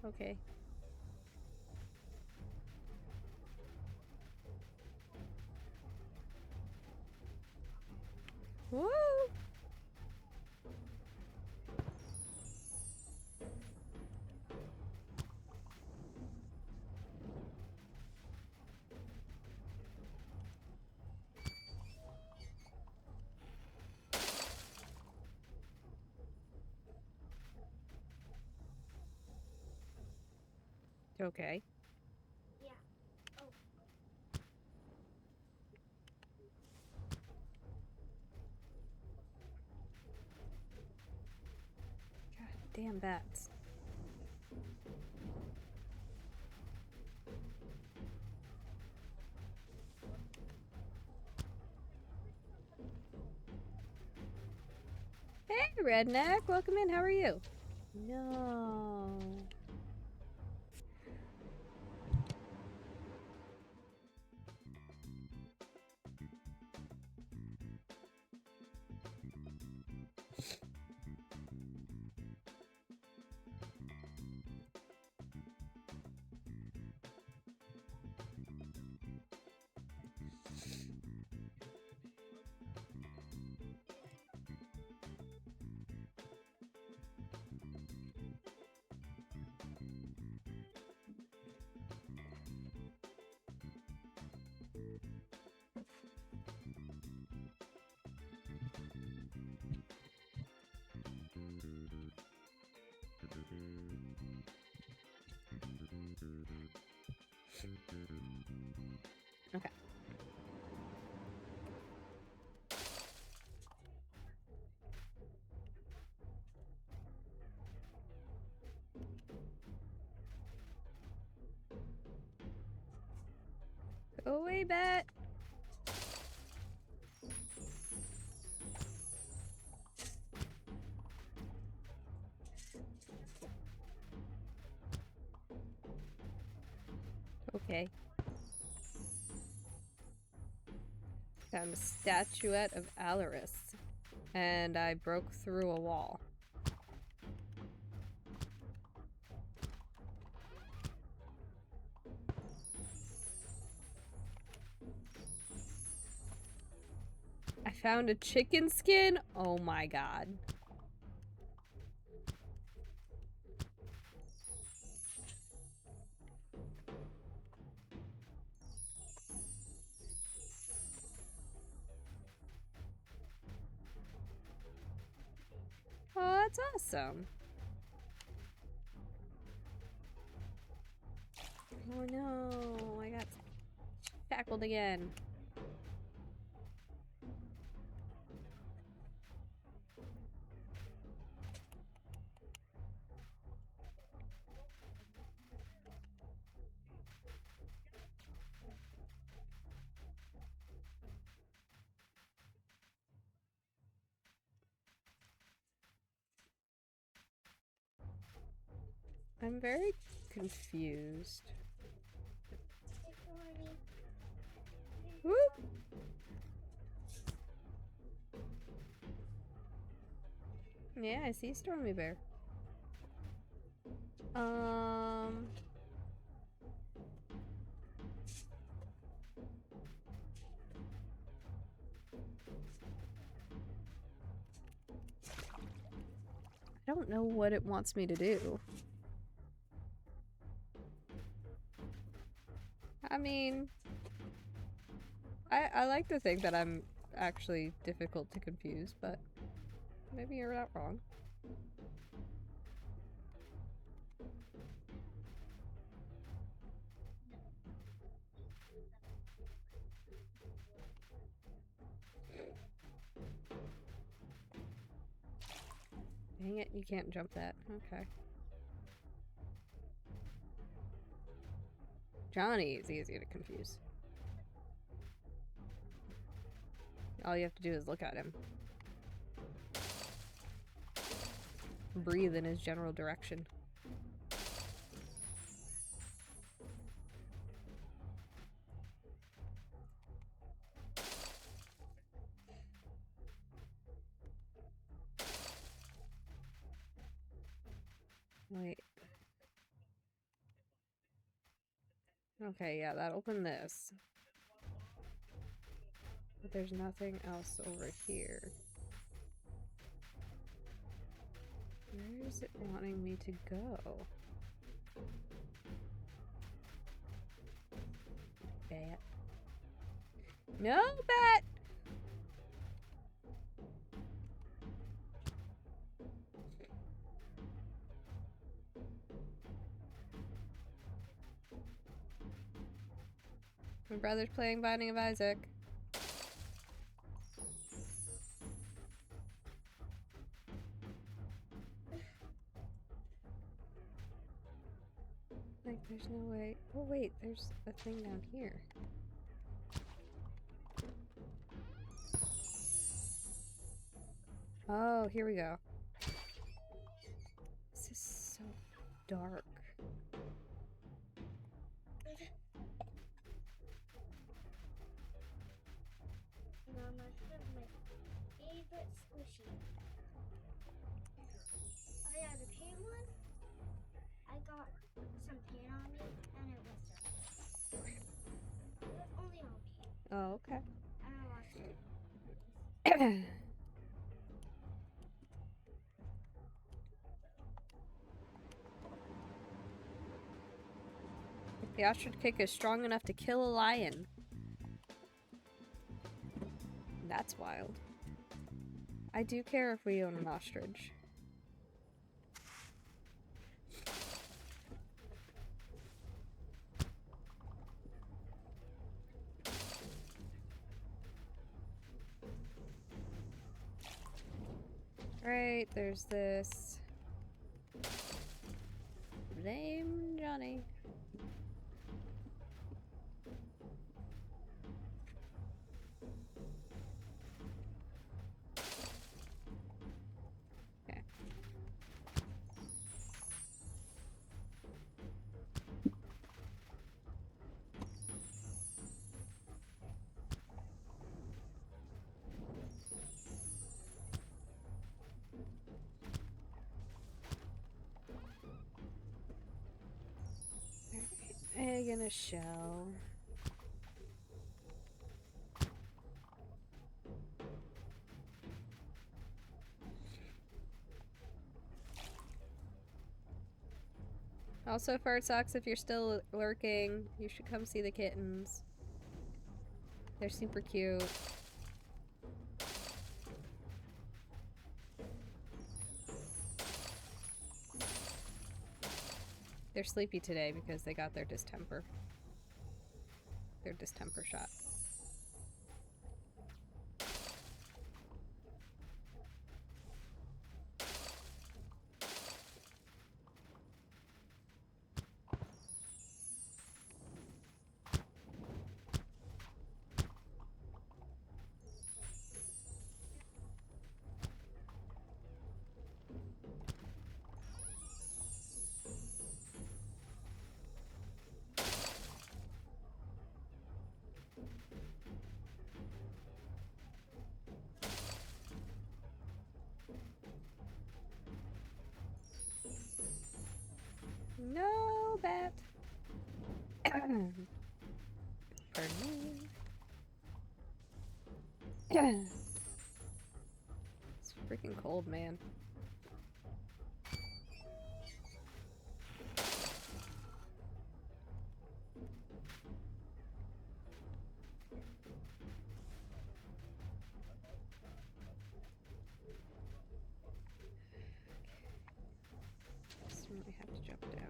Okay. Woo! Okay. Yeah. Oh. God damn bats. Hey, redneck! Welcome in. How are you? No. Go away, bat. Okay. Found a statuette of Alaris. And I broke through a wall. I found a chicken skin? Oh my god. Oh, that's awesome. Oh no, I got tackled again. I'm very confused. Whoop! Yeah, I see Stormy Bear. I don't know what it wants me to do. I mean, I like to think that I'm actually difficult to confuse, but maybe you're not wrong. Dang it, you can't jump that. Okay. Johnny is easy to confuse. All you have to do is look at him. Breathe in his general direction. Wait. Okay, yeah, that opened this. But there's nothing else over here. Where is it wanting me to go? Bat. No, bat! My brother's playing Binding of Isaac. Like, there's no way. Oh, wait, there's a thing down here. Oh, here we go. This is so dark. Mama, this is my favorite squishy. Oh yeah, the paint one. I got some paint on me, and it was dirty. It was only on me, Oh, okay. and I washed it. The ostrich kick is strong enough to kill a lion. That's wild. I do care if we own an ostrich. Right, there's this. Blame Johnny. in a shell. Also, Fart Socks, if you're still lurking, you should come see the kittens. They're super cute. They're sleepy today because they got their distemper. Their distemper shot. No, bat. Pardon me. It's freaking cold, man. Just really have to jump down.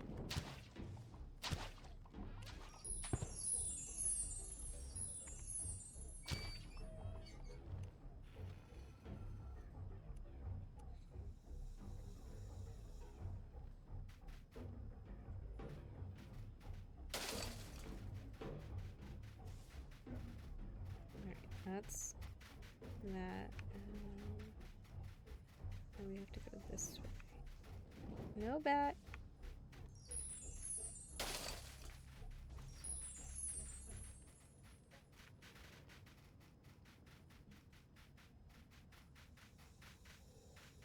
That's that. And we have to go this way. No bat.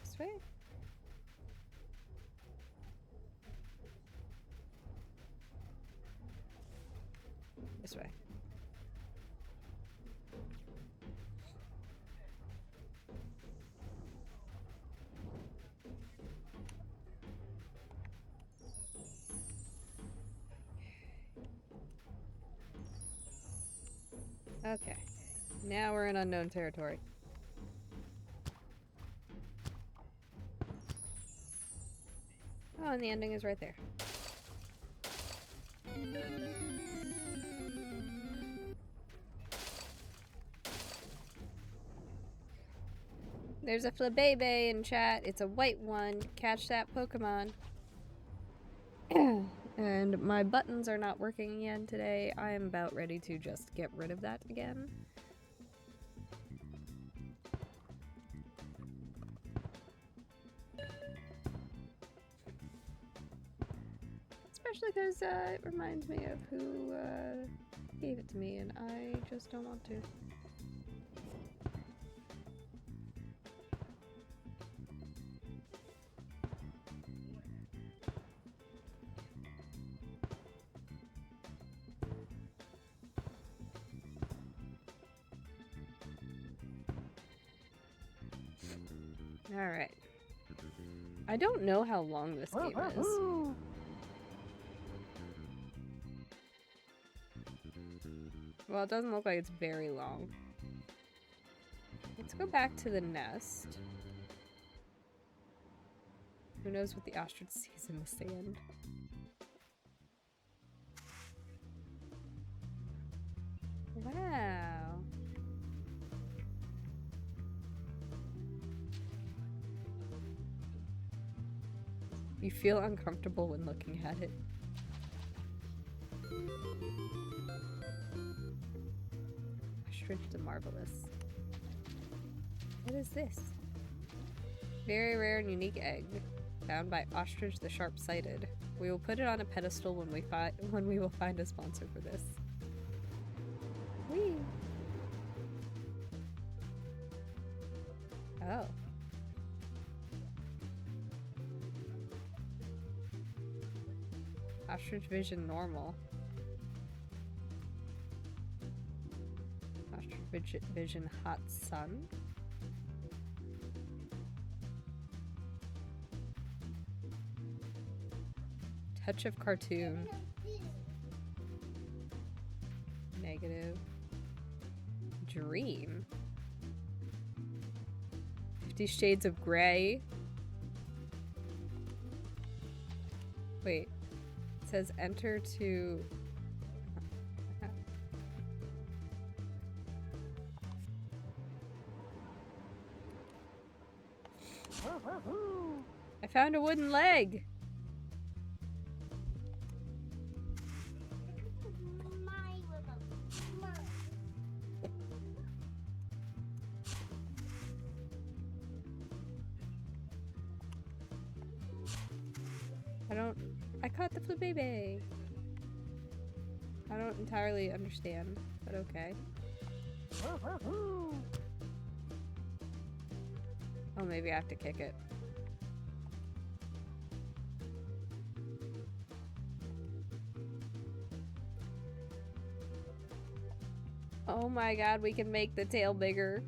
This way? This way. Okay, now we're in unknown territory. Oh, and the ending is right there. There's a Flabébé in chat. It's a white one. Catch that Pokemon. And my buttons are not working again today. I am about ready to just get rid of that again. Especially because it reminds me of who gave it to me, and I just don't want to. Alright. I don't know how long this game is. Well, it doesn't look like it's very long. Let's go back to the nest. Who knows what the ostrich sees in the sand? Wow. You feel uncomfortable when looking at it. Ostrich the Marvelous. What is this? Very rare and unique egg, found by Ostrich the Sharp-Sighted. We will put it on a pedestal when we will find a sponsor for this. Whee! Oh. Ostrich vision normal. Ostrich Vision Hot Sun. Touch of cartoon. Negative. Dream. 50 Shades of Grey. Wait. It says enter to... I found a wooden leg! I caught the blue baby! I don't entirely understand, but okay. Oh, maybe I have to kick it. Oh my god, we can make the tail bigger.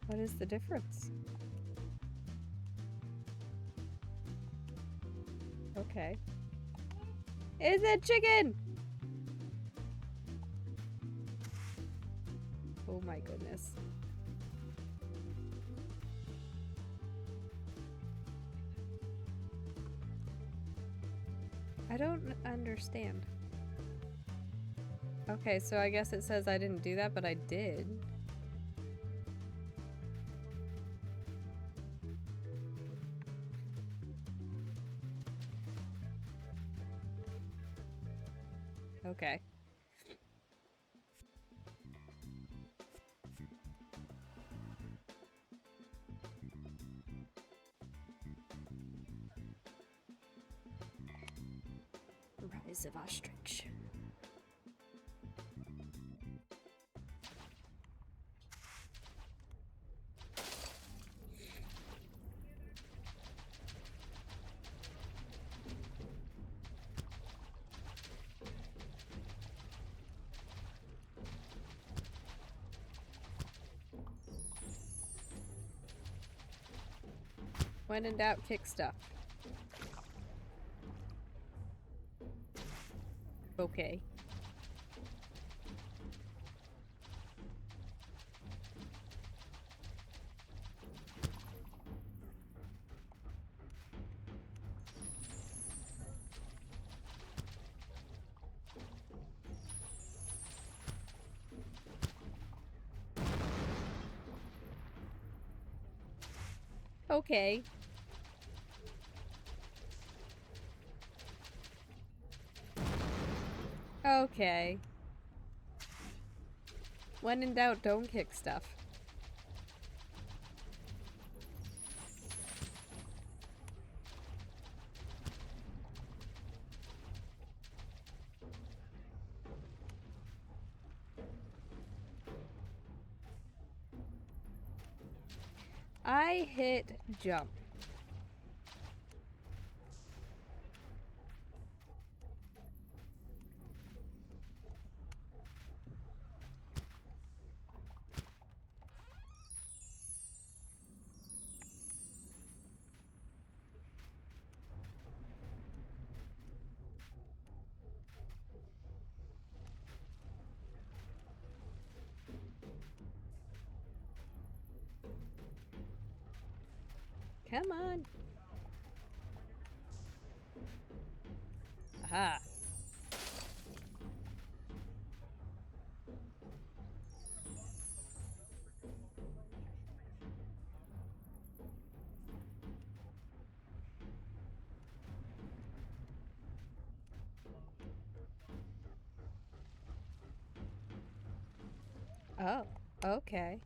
What is the difference? Okay. Is it chicken? Oh my goodness. I don't understand. Okay, so I guess it says I didn't do that, but I did. Okay. Rise of Ostrich. When in doubt, kick stuff. Okay. Okay. Okay. When in doubt, don't kick stuff. I hit jump. Come on. Aha. Oh, okay.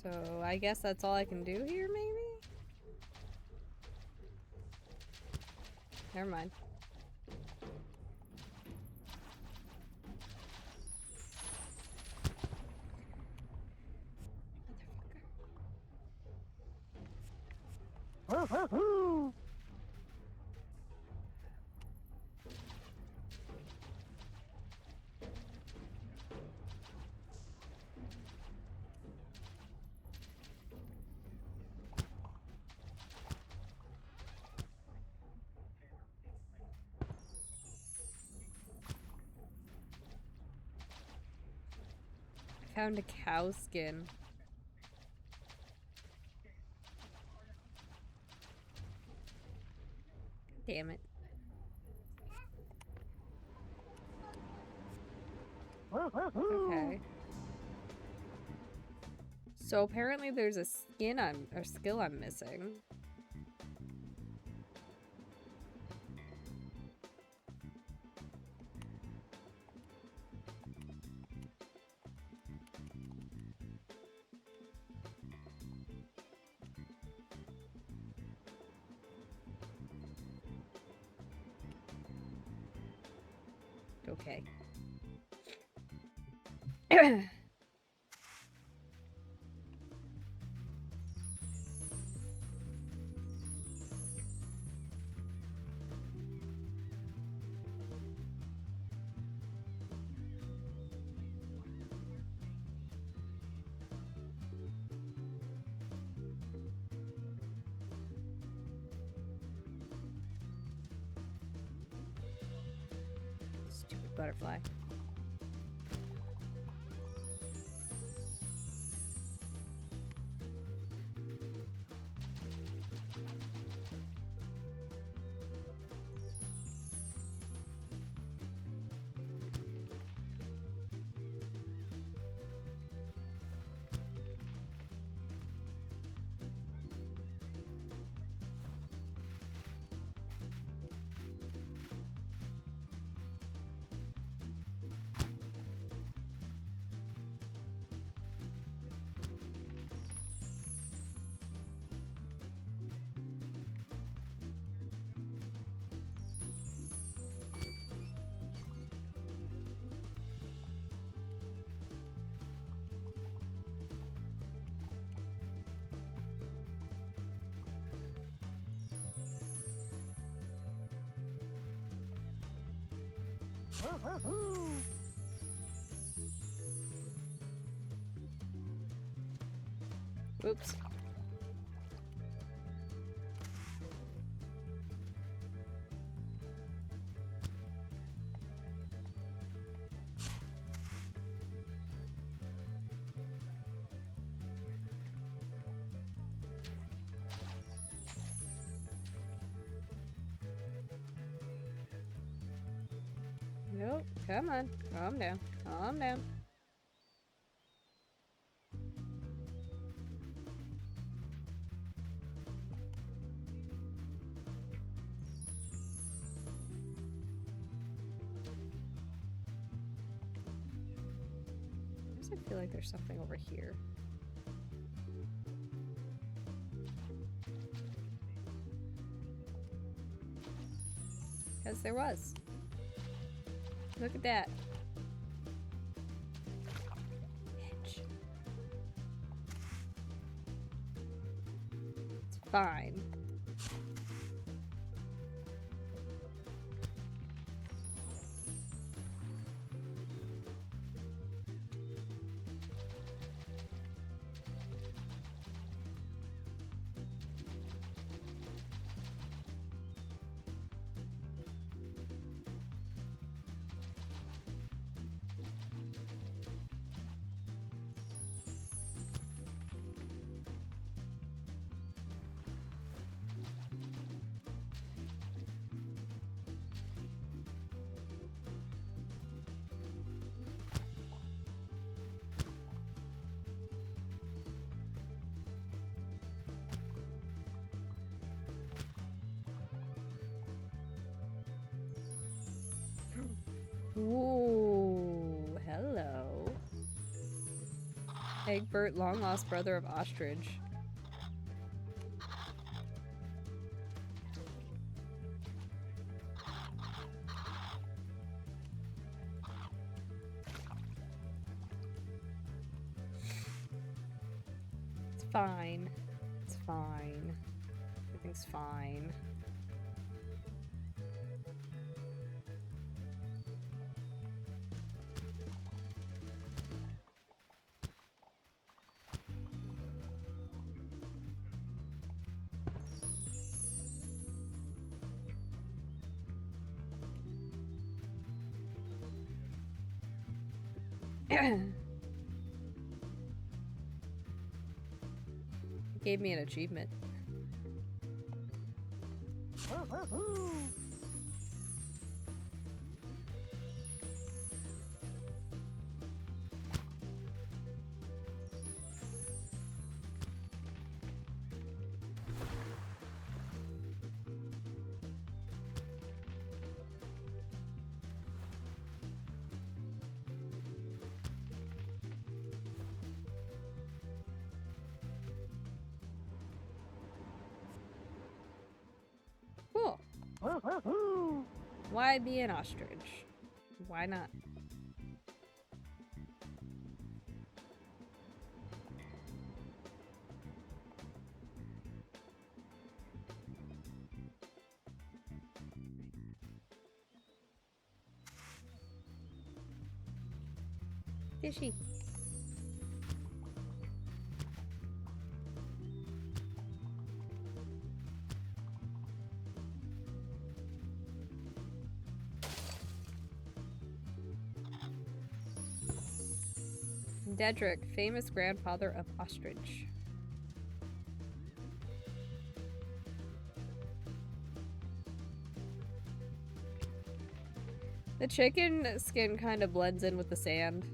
So I guess that's all I can do here, maybe? never mind. Found a cow skin. Damn it. Okay. So apparently there's a skill I'm missing. Okay. Stupid butterfly. Oops. Nope. Come on. Calm down. Calm down. Why does it feel like there's something over here? Because there was. Look at that. Bitch. It's fine. Ooh, hello. Egbert, long lost brother of Ostrich. fine. It's fine. Everything's fine. Gave me an achievement. Cool. Why be an ostrich? Why not? Fishy. Dedrick, famous grandfather of ostrich. The chicken skin kind of blends in with the sand.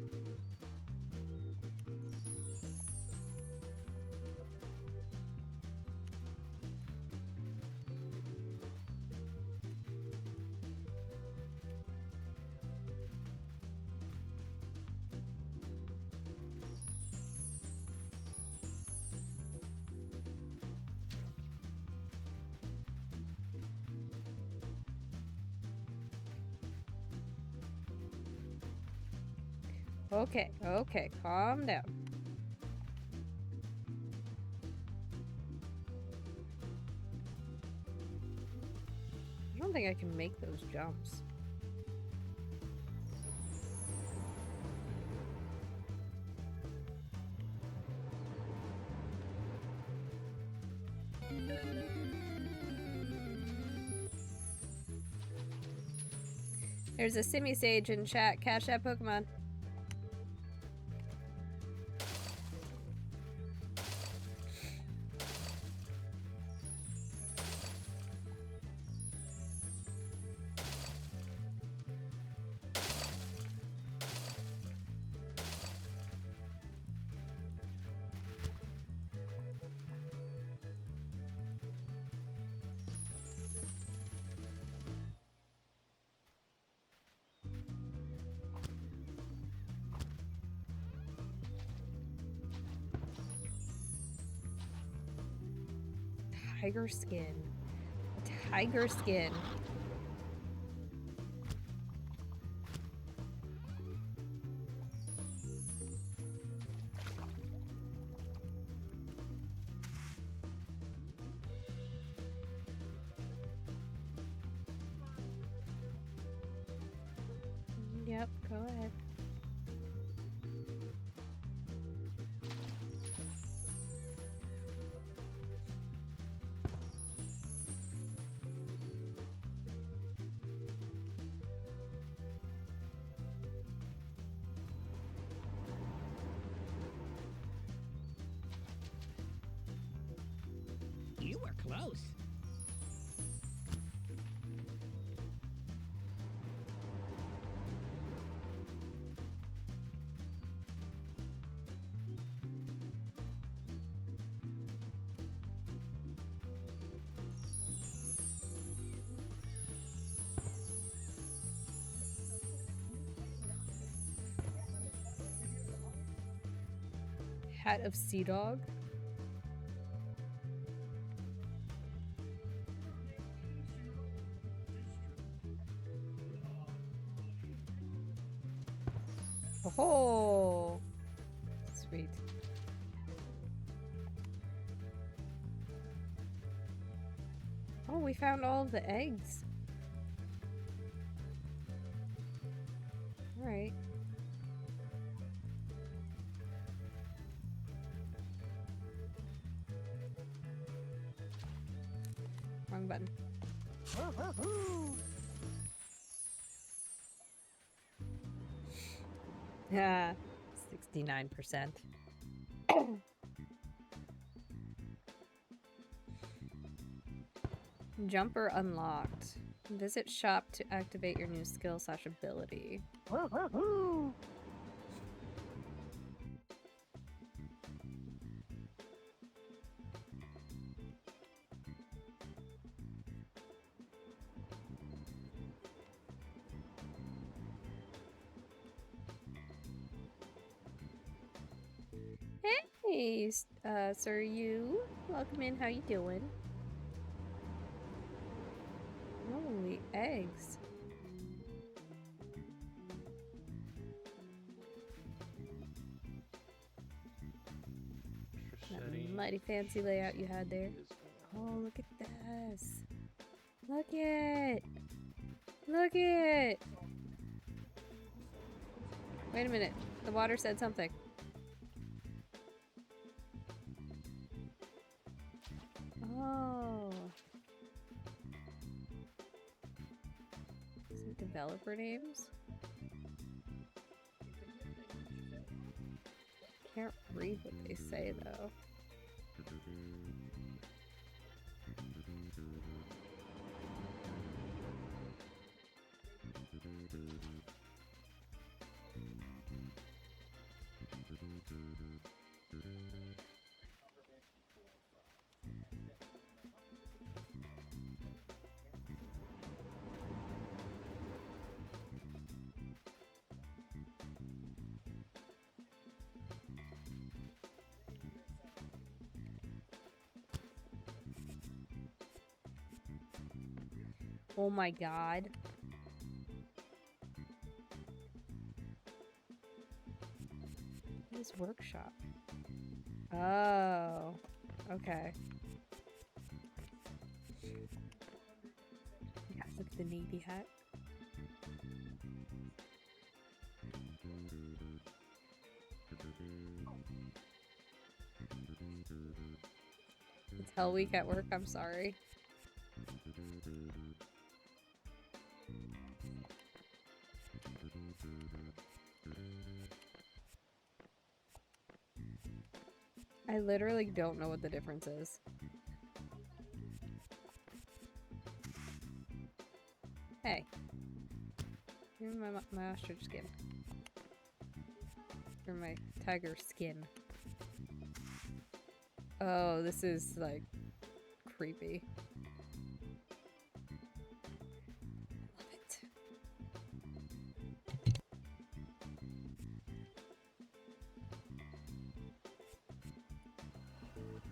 Okay, okay, calm down. I don't think I can make those jumps. There's a Simi Sage in chat. Catch that Pokemon. Tiger skin. A tiger skin. Yep, go ahead. You were close. Hat of Sea Dog. Oh, sweet. Oh, we found all of the eggs. Alright. Wrong button. Yeah, 69%. Jumper unlocked. Visit shop to activate your new skill/ability. Hey, sir, you. Welcome in. How you doing? Holy eggs. That mighty fancy layout you had there. Oh, look at this. Look it. Look it. Wait a minute. The water said something. Oh. Is it developer names? Can't read what they say though. Oh my god. This workshop. Oh. Okay. Yeah, look at the Navy hat. It's Hell Week at work, I'm sorry. I literally don't know what the difference is. Hey. Give me my ostrich skin. Or my tiger skin. Oh, this is, like, creepy. Love it.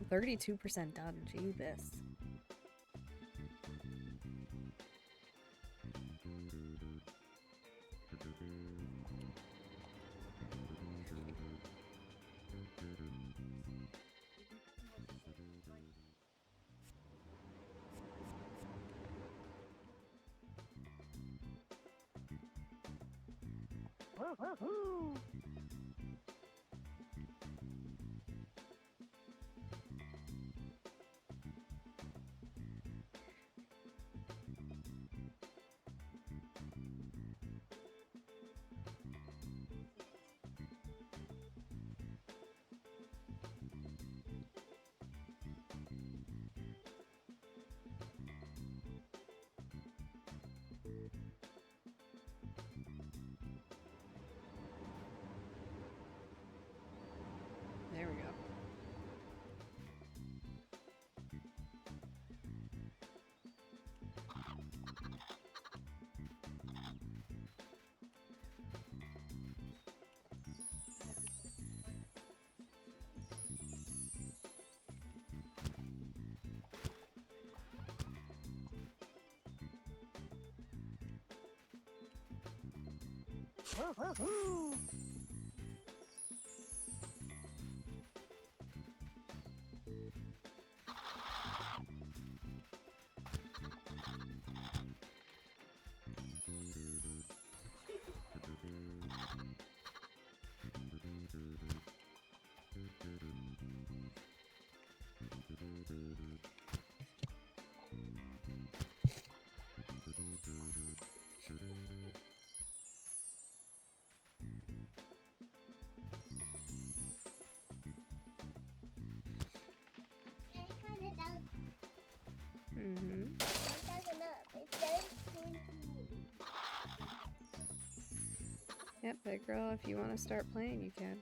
32% done, jeebus. There we go. Yep, big girl, if you want to start playing, you can.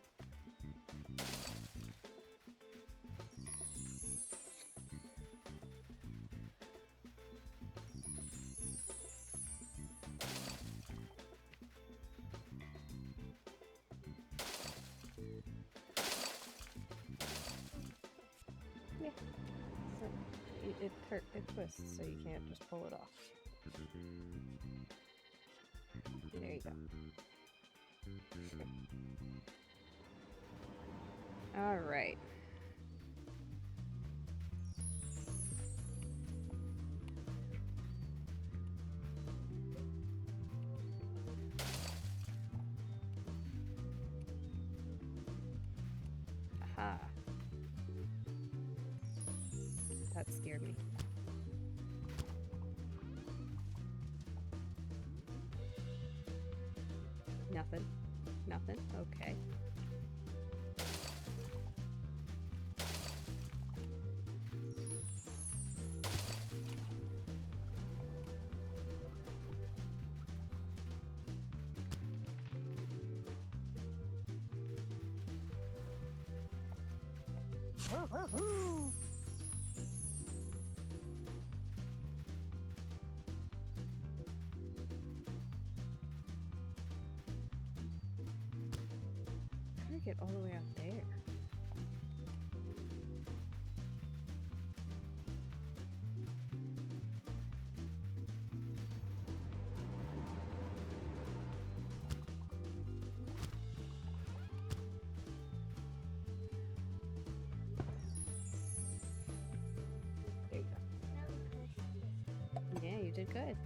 Yeah. So it twists, so you can't just pull it off. There you go. All right. Aha. That scared me. Nothing. Nothing? Okay. How do I get all the way out there? There you go. Yeah, you did good.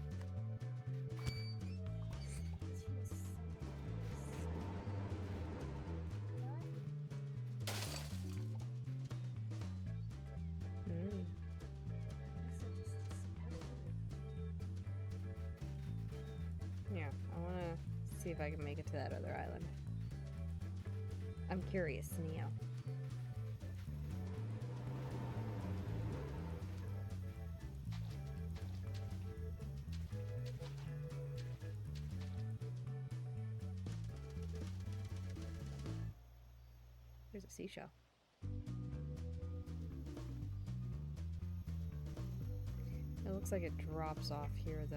Mm. Yeah, I want to see if I can make it to that other island. I'm curious, Neo. There's a seashell. It looks like it drops off here, though.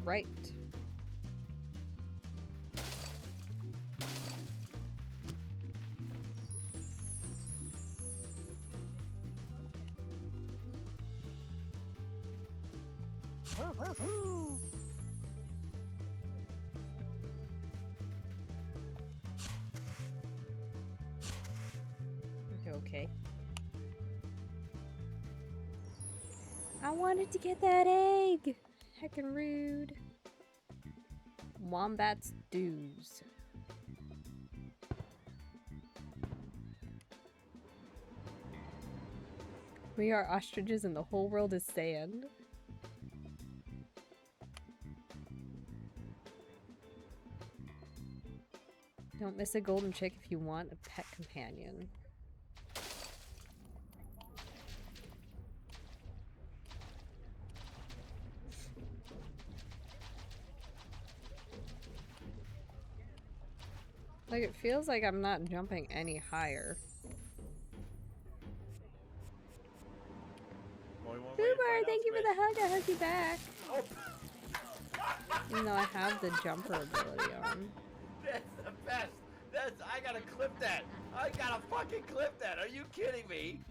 Striped. Okay. I wanted to get that egg! Heckin' rude. Wombat's dues. We are ostriches and the whole world is sand. Don't miss a golden chick if you want a pet companion. Like, it feels like I'm not jumping any higher. Boober, thank you for the hug. I hugged you back. Oh. Even though I have the jumper ability on. That's the best. I gotta clip that. I gotta fucking clip that. Are you kidding me?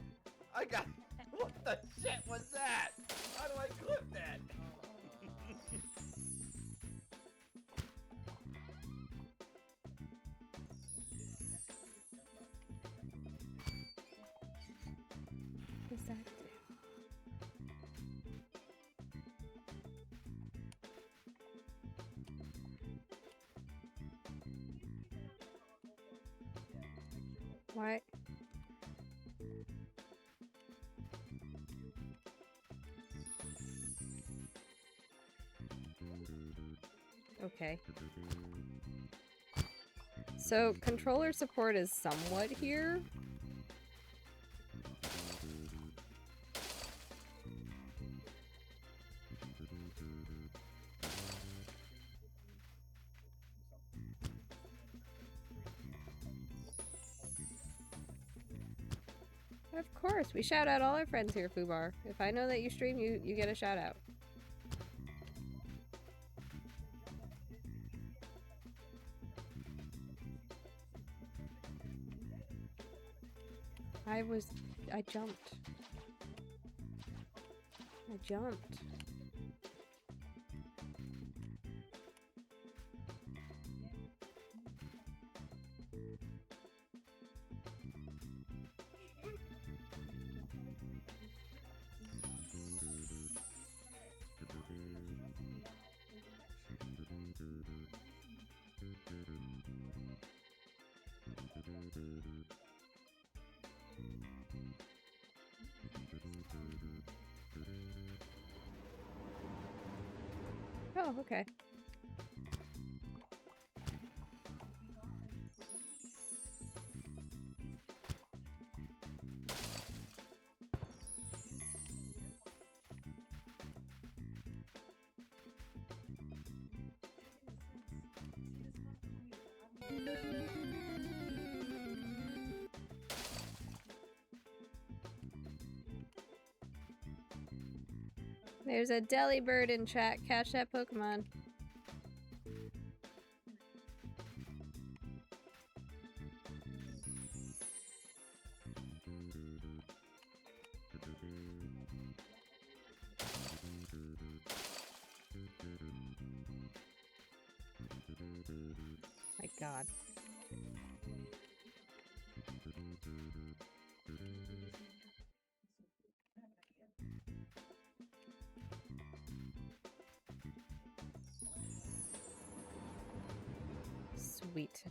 I got. What the shit was that? How do I clip that? What does that do? Why? Okay. So, controller support is somewhat here. Of course, we shout out all our friends here, Fubar. If I know that you stream, you get a shout out. I jumped. I jumped. Oh, okay. There's a deli bird in chat. Catch that Pokemon. My God. Sweet.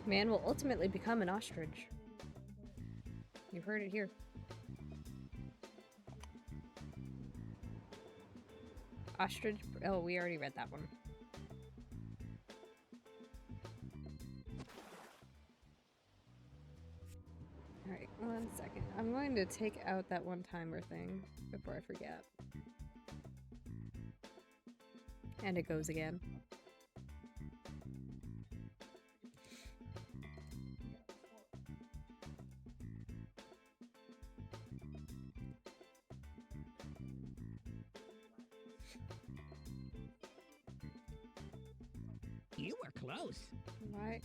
Man will ultimately become an ostrich. You heard it here. Ostrich. Oh, we already read that one. Alright, 1 second. I'm going to take out that one timer thing before I forget. And it goes again. You were close.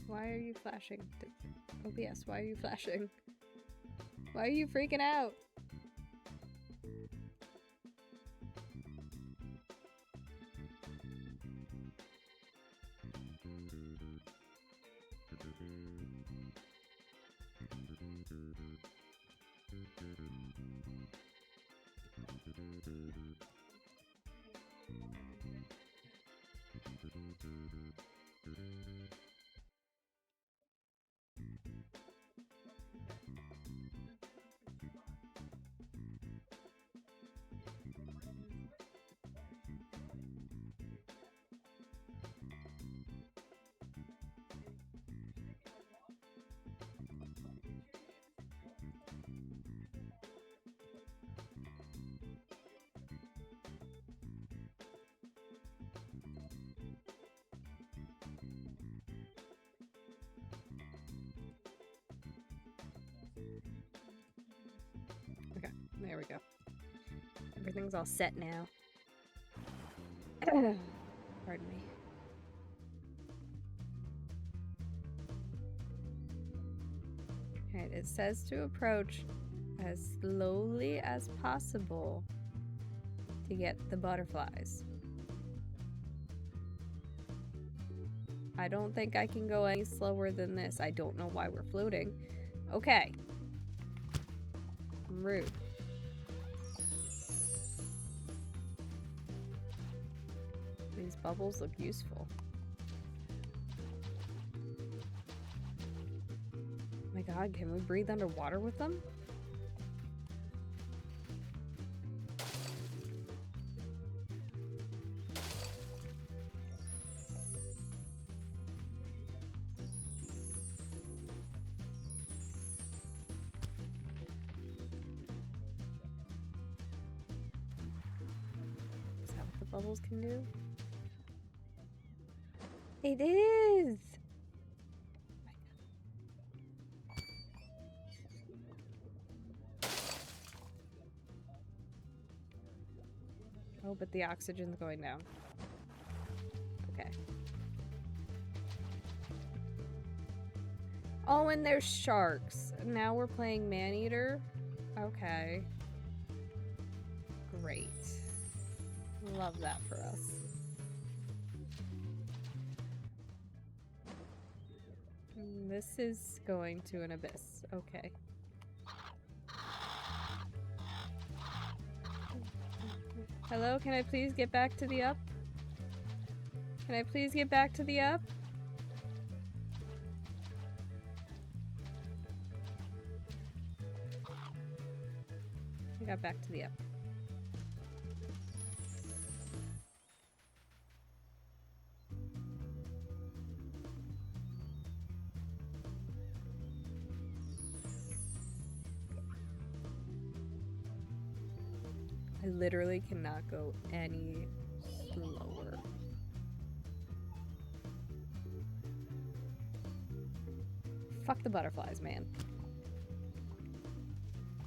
Why are you flashing? OBS, why are you flashing? Why are you freaking out? Okay, there we go. Everything's all set now. Pardon me. Alright, it says to approach as slowly as possible to get the butterflies. I don't think I can go any slower than this. I don't know why we're floating. Okay. Rude. These bubbles look useful. Oh my god, can we breathe underwater with them? Is that what the bubbles can do? It is! Oh, but the oxygen's going down. Okay. Oh, and there's sharks. Now we're playing Maneater. Okay. Great. Love that for us. This is going to an abyss. Okay. Hello, can I please get back to the up? Can I please get back to the up? I got back to the up. I literally cannot go any slower. Fuck the butterflies, man.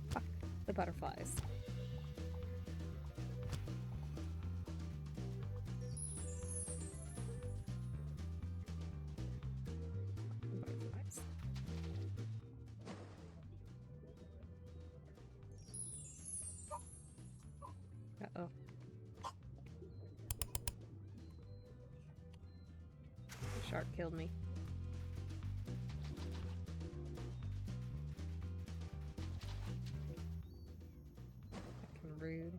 Fuck the butterflies. Butterflies. Uh-oh. The shark killed me. Fucking rude.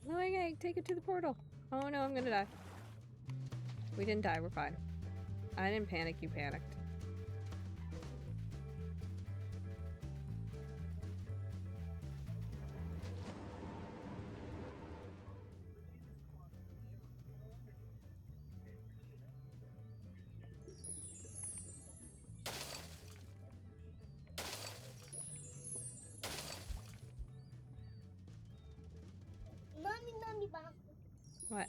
No, I gotta take it to the portal. Oh no, I'm gonna die. We didn't die, we're fine. I didn't panic, you panicked. Mommy, Bob. What?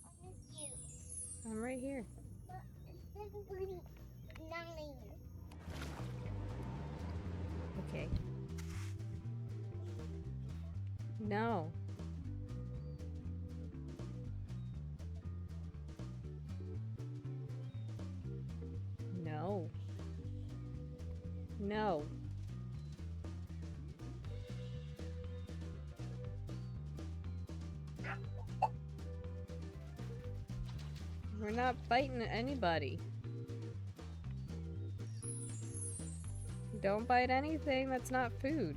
I miss you. I'm right here. But it's 7:39. Okay. No. No. No. We're not biting anybody. Don't bite anything that's not food.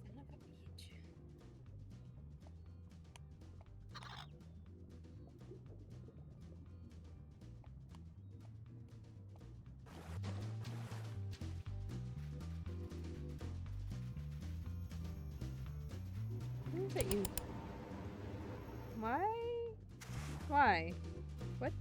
Son of a bitch. is it you? Why? Why? What?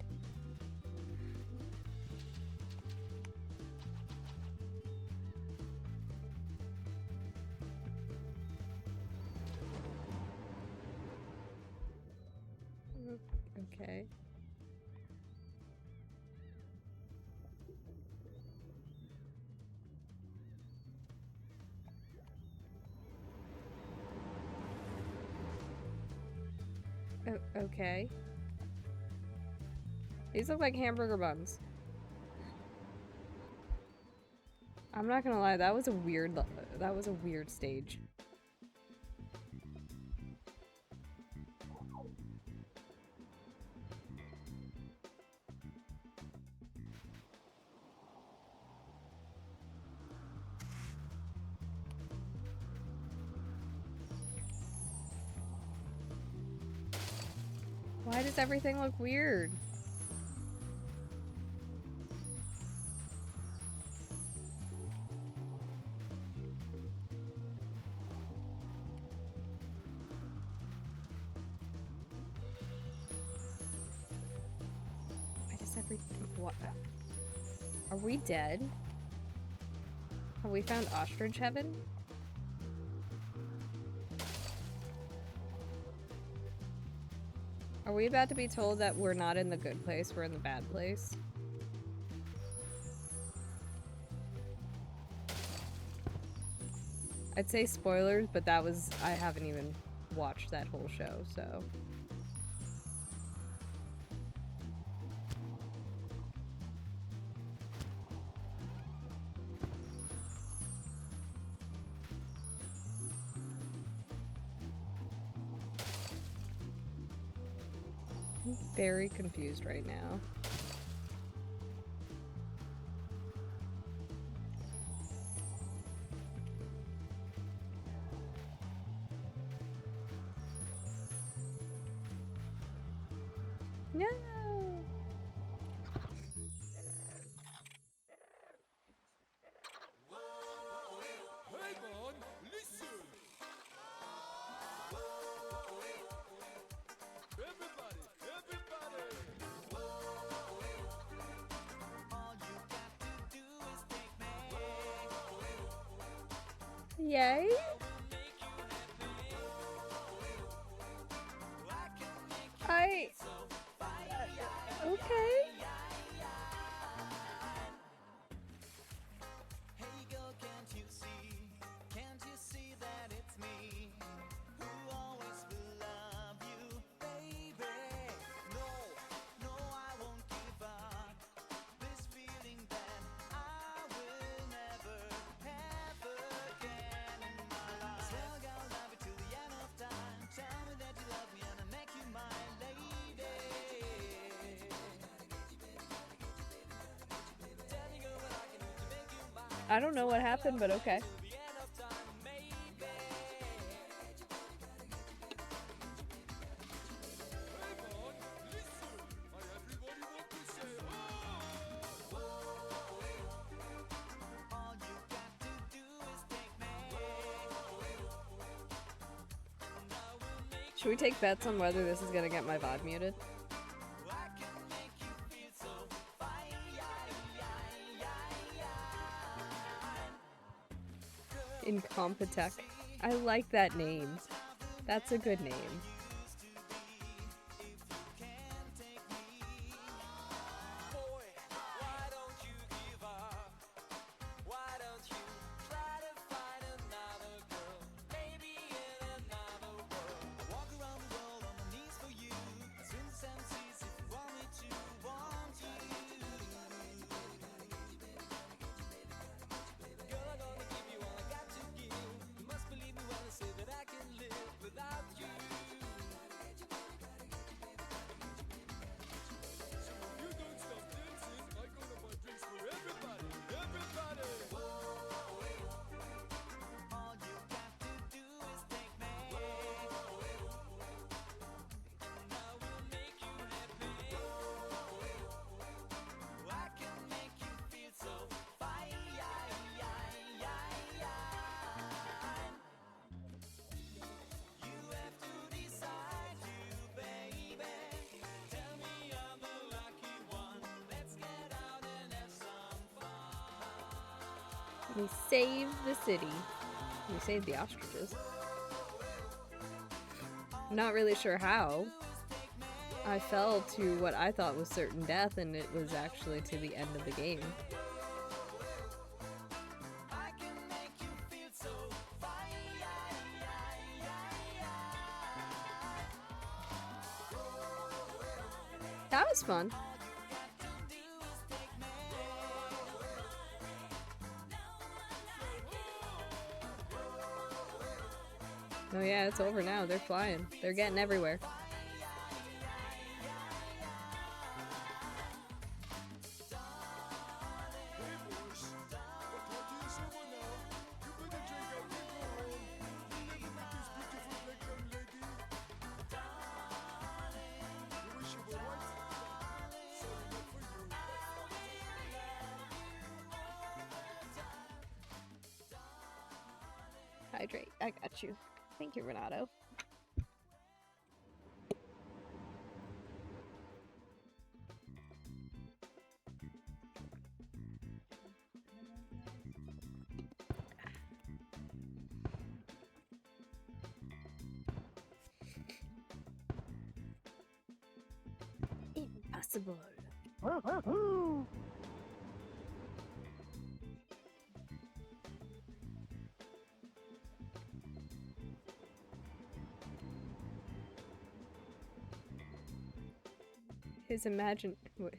Okay. Okay. These look like hamburger buns. I'm not gonna lie, that was a weird stage. Why does everything look weird? Why does everything... What? Are we dead? Have we found Ostrich Heaven? Are we about to be told that we're not in the good place, we're in the bad place? I'd say spoilers, but that was... I haven't even watched that whole show, so... I'm very confused right now. No. Yay. Okay. I don't know what happened, but okay. Should we take bets on whether this is gonna get my VOD muted? Incompetech. I like that name. That's a good name. We saved the city. We saved the ostriches. I'm not really sure how. I fell to what I thought was certain death, and it was actually to the end of the game. That was fun. Oh yeah, it's over now. They're flying. They're getting everywhere. Hydrate. I got you. Thank you, Renato. Impossible. His imagine. Wait.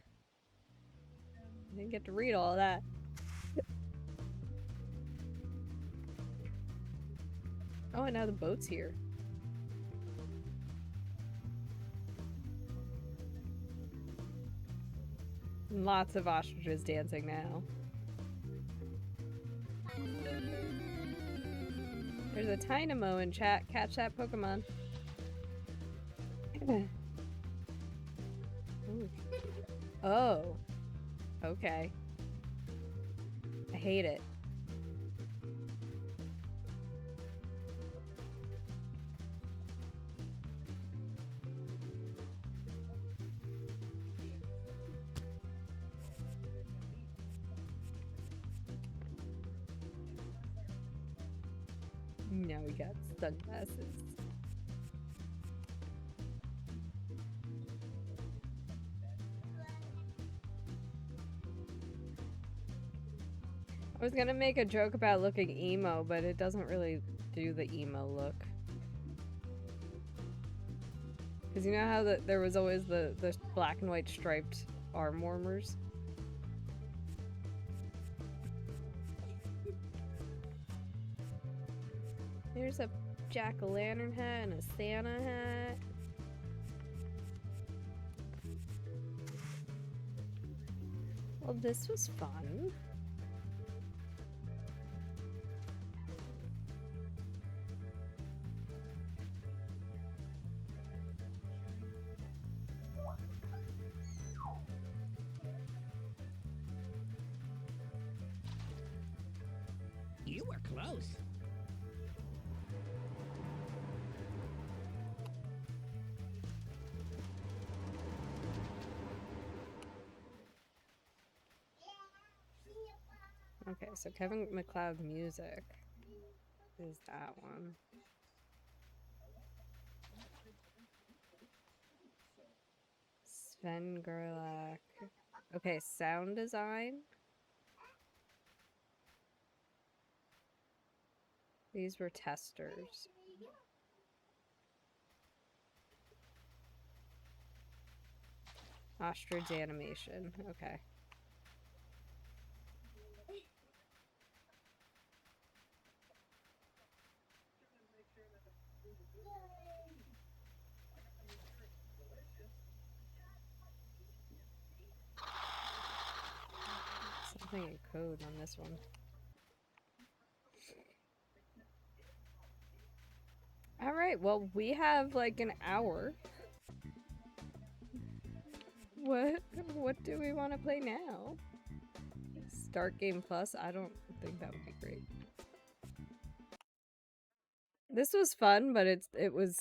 I didn't get to read all of that. Oh, and now the boat's here. Lots of ostriches dancing now. There's a Tynamo in chat. Catch that Pokemon. Ooh. Oh. Okay. I hate it. Now we got sunglasses. I was gonna make a joke about looking emo, but it doesn't really do the emo look. Because you know how there was always the black and white striped arm warmers? Here's a jack-o'-lantern hat and a Santa hat. Well, this was fun. You were close. Okay, so Kevin MacLeod music is that one. Sven Gerlach. Okay, sound design. These were testers. Ostrich animation. Okay. Something in code on this one. Alright, well, we have like an hour. What do we want to play now? Start Game Plus? I don't think that would be great. This was fun, but it was...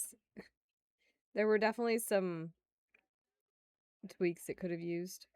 There were definitely some tweaks it could have used.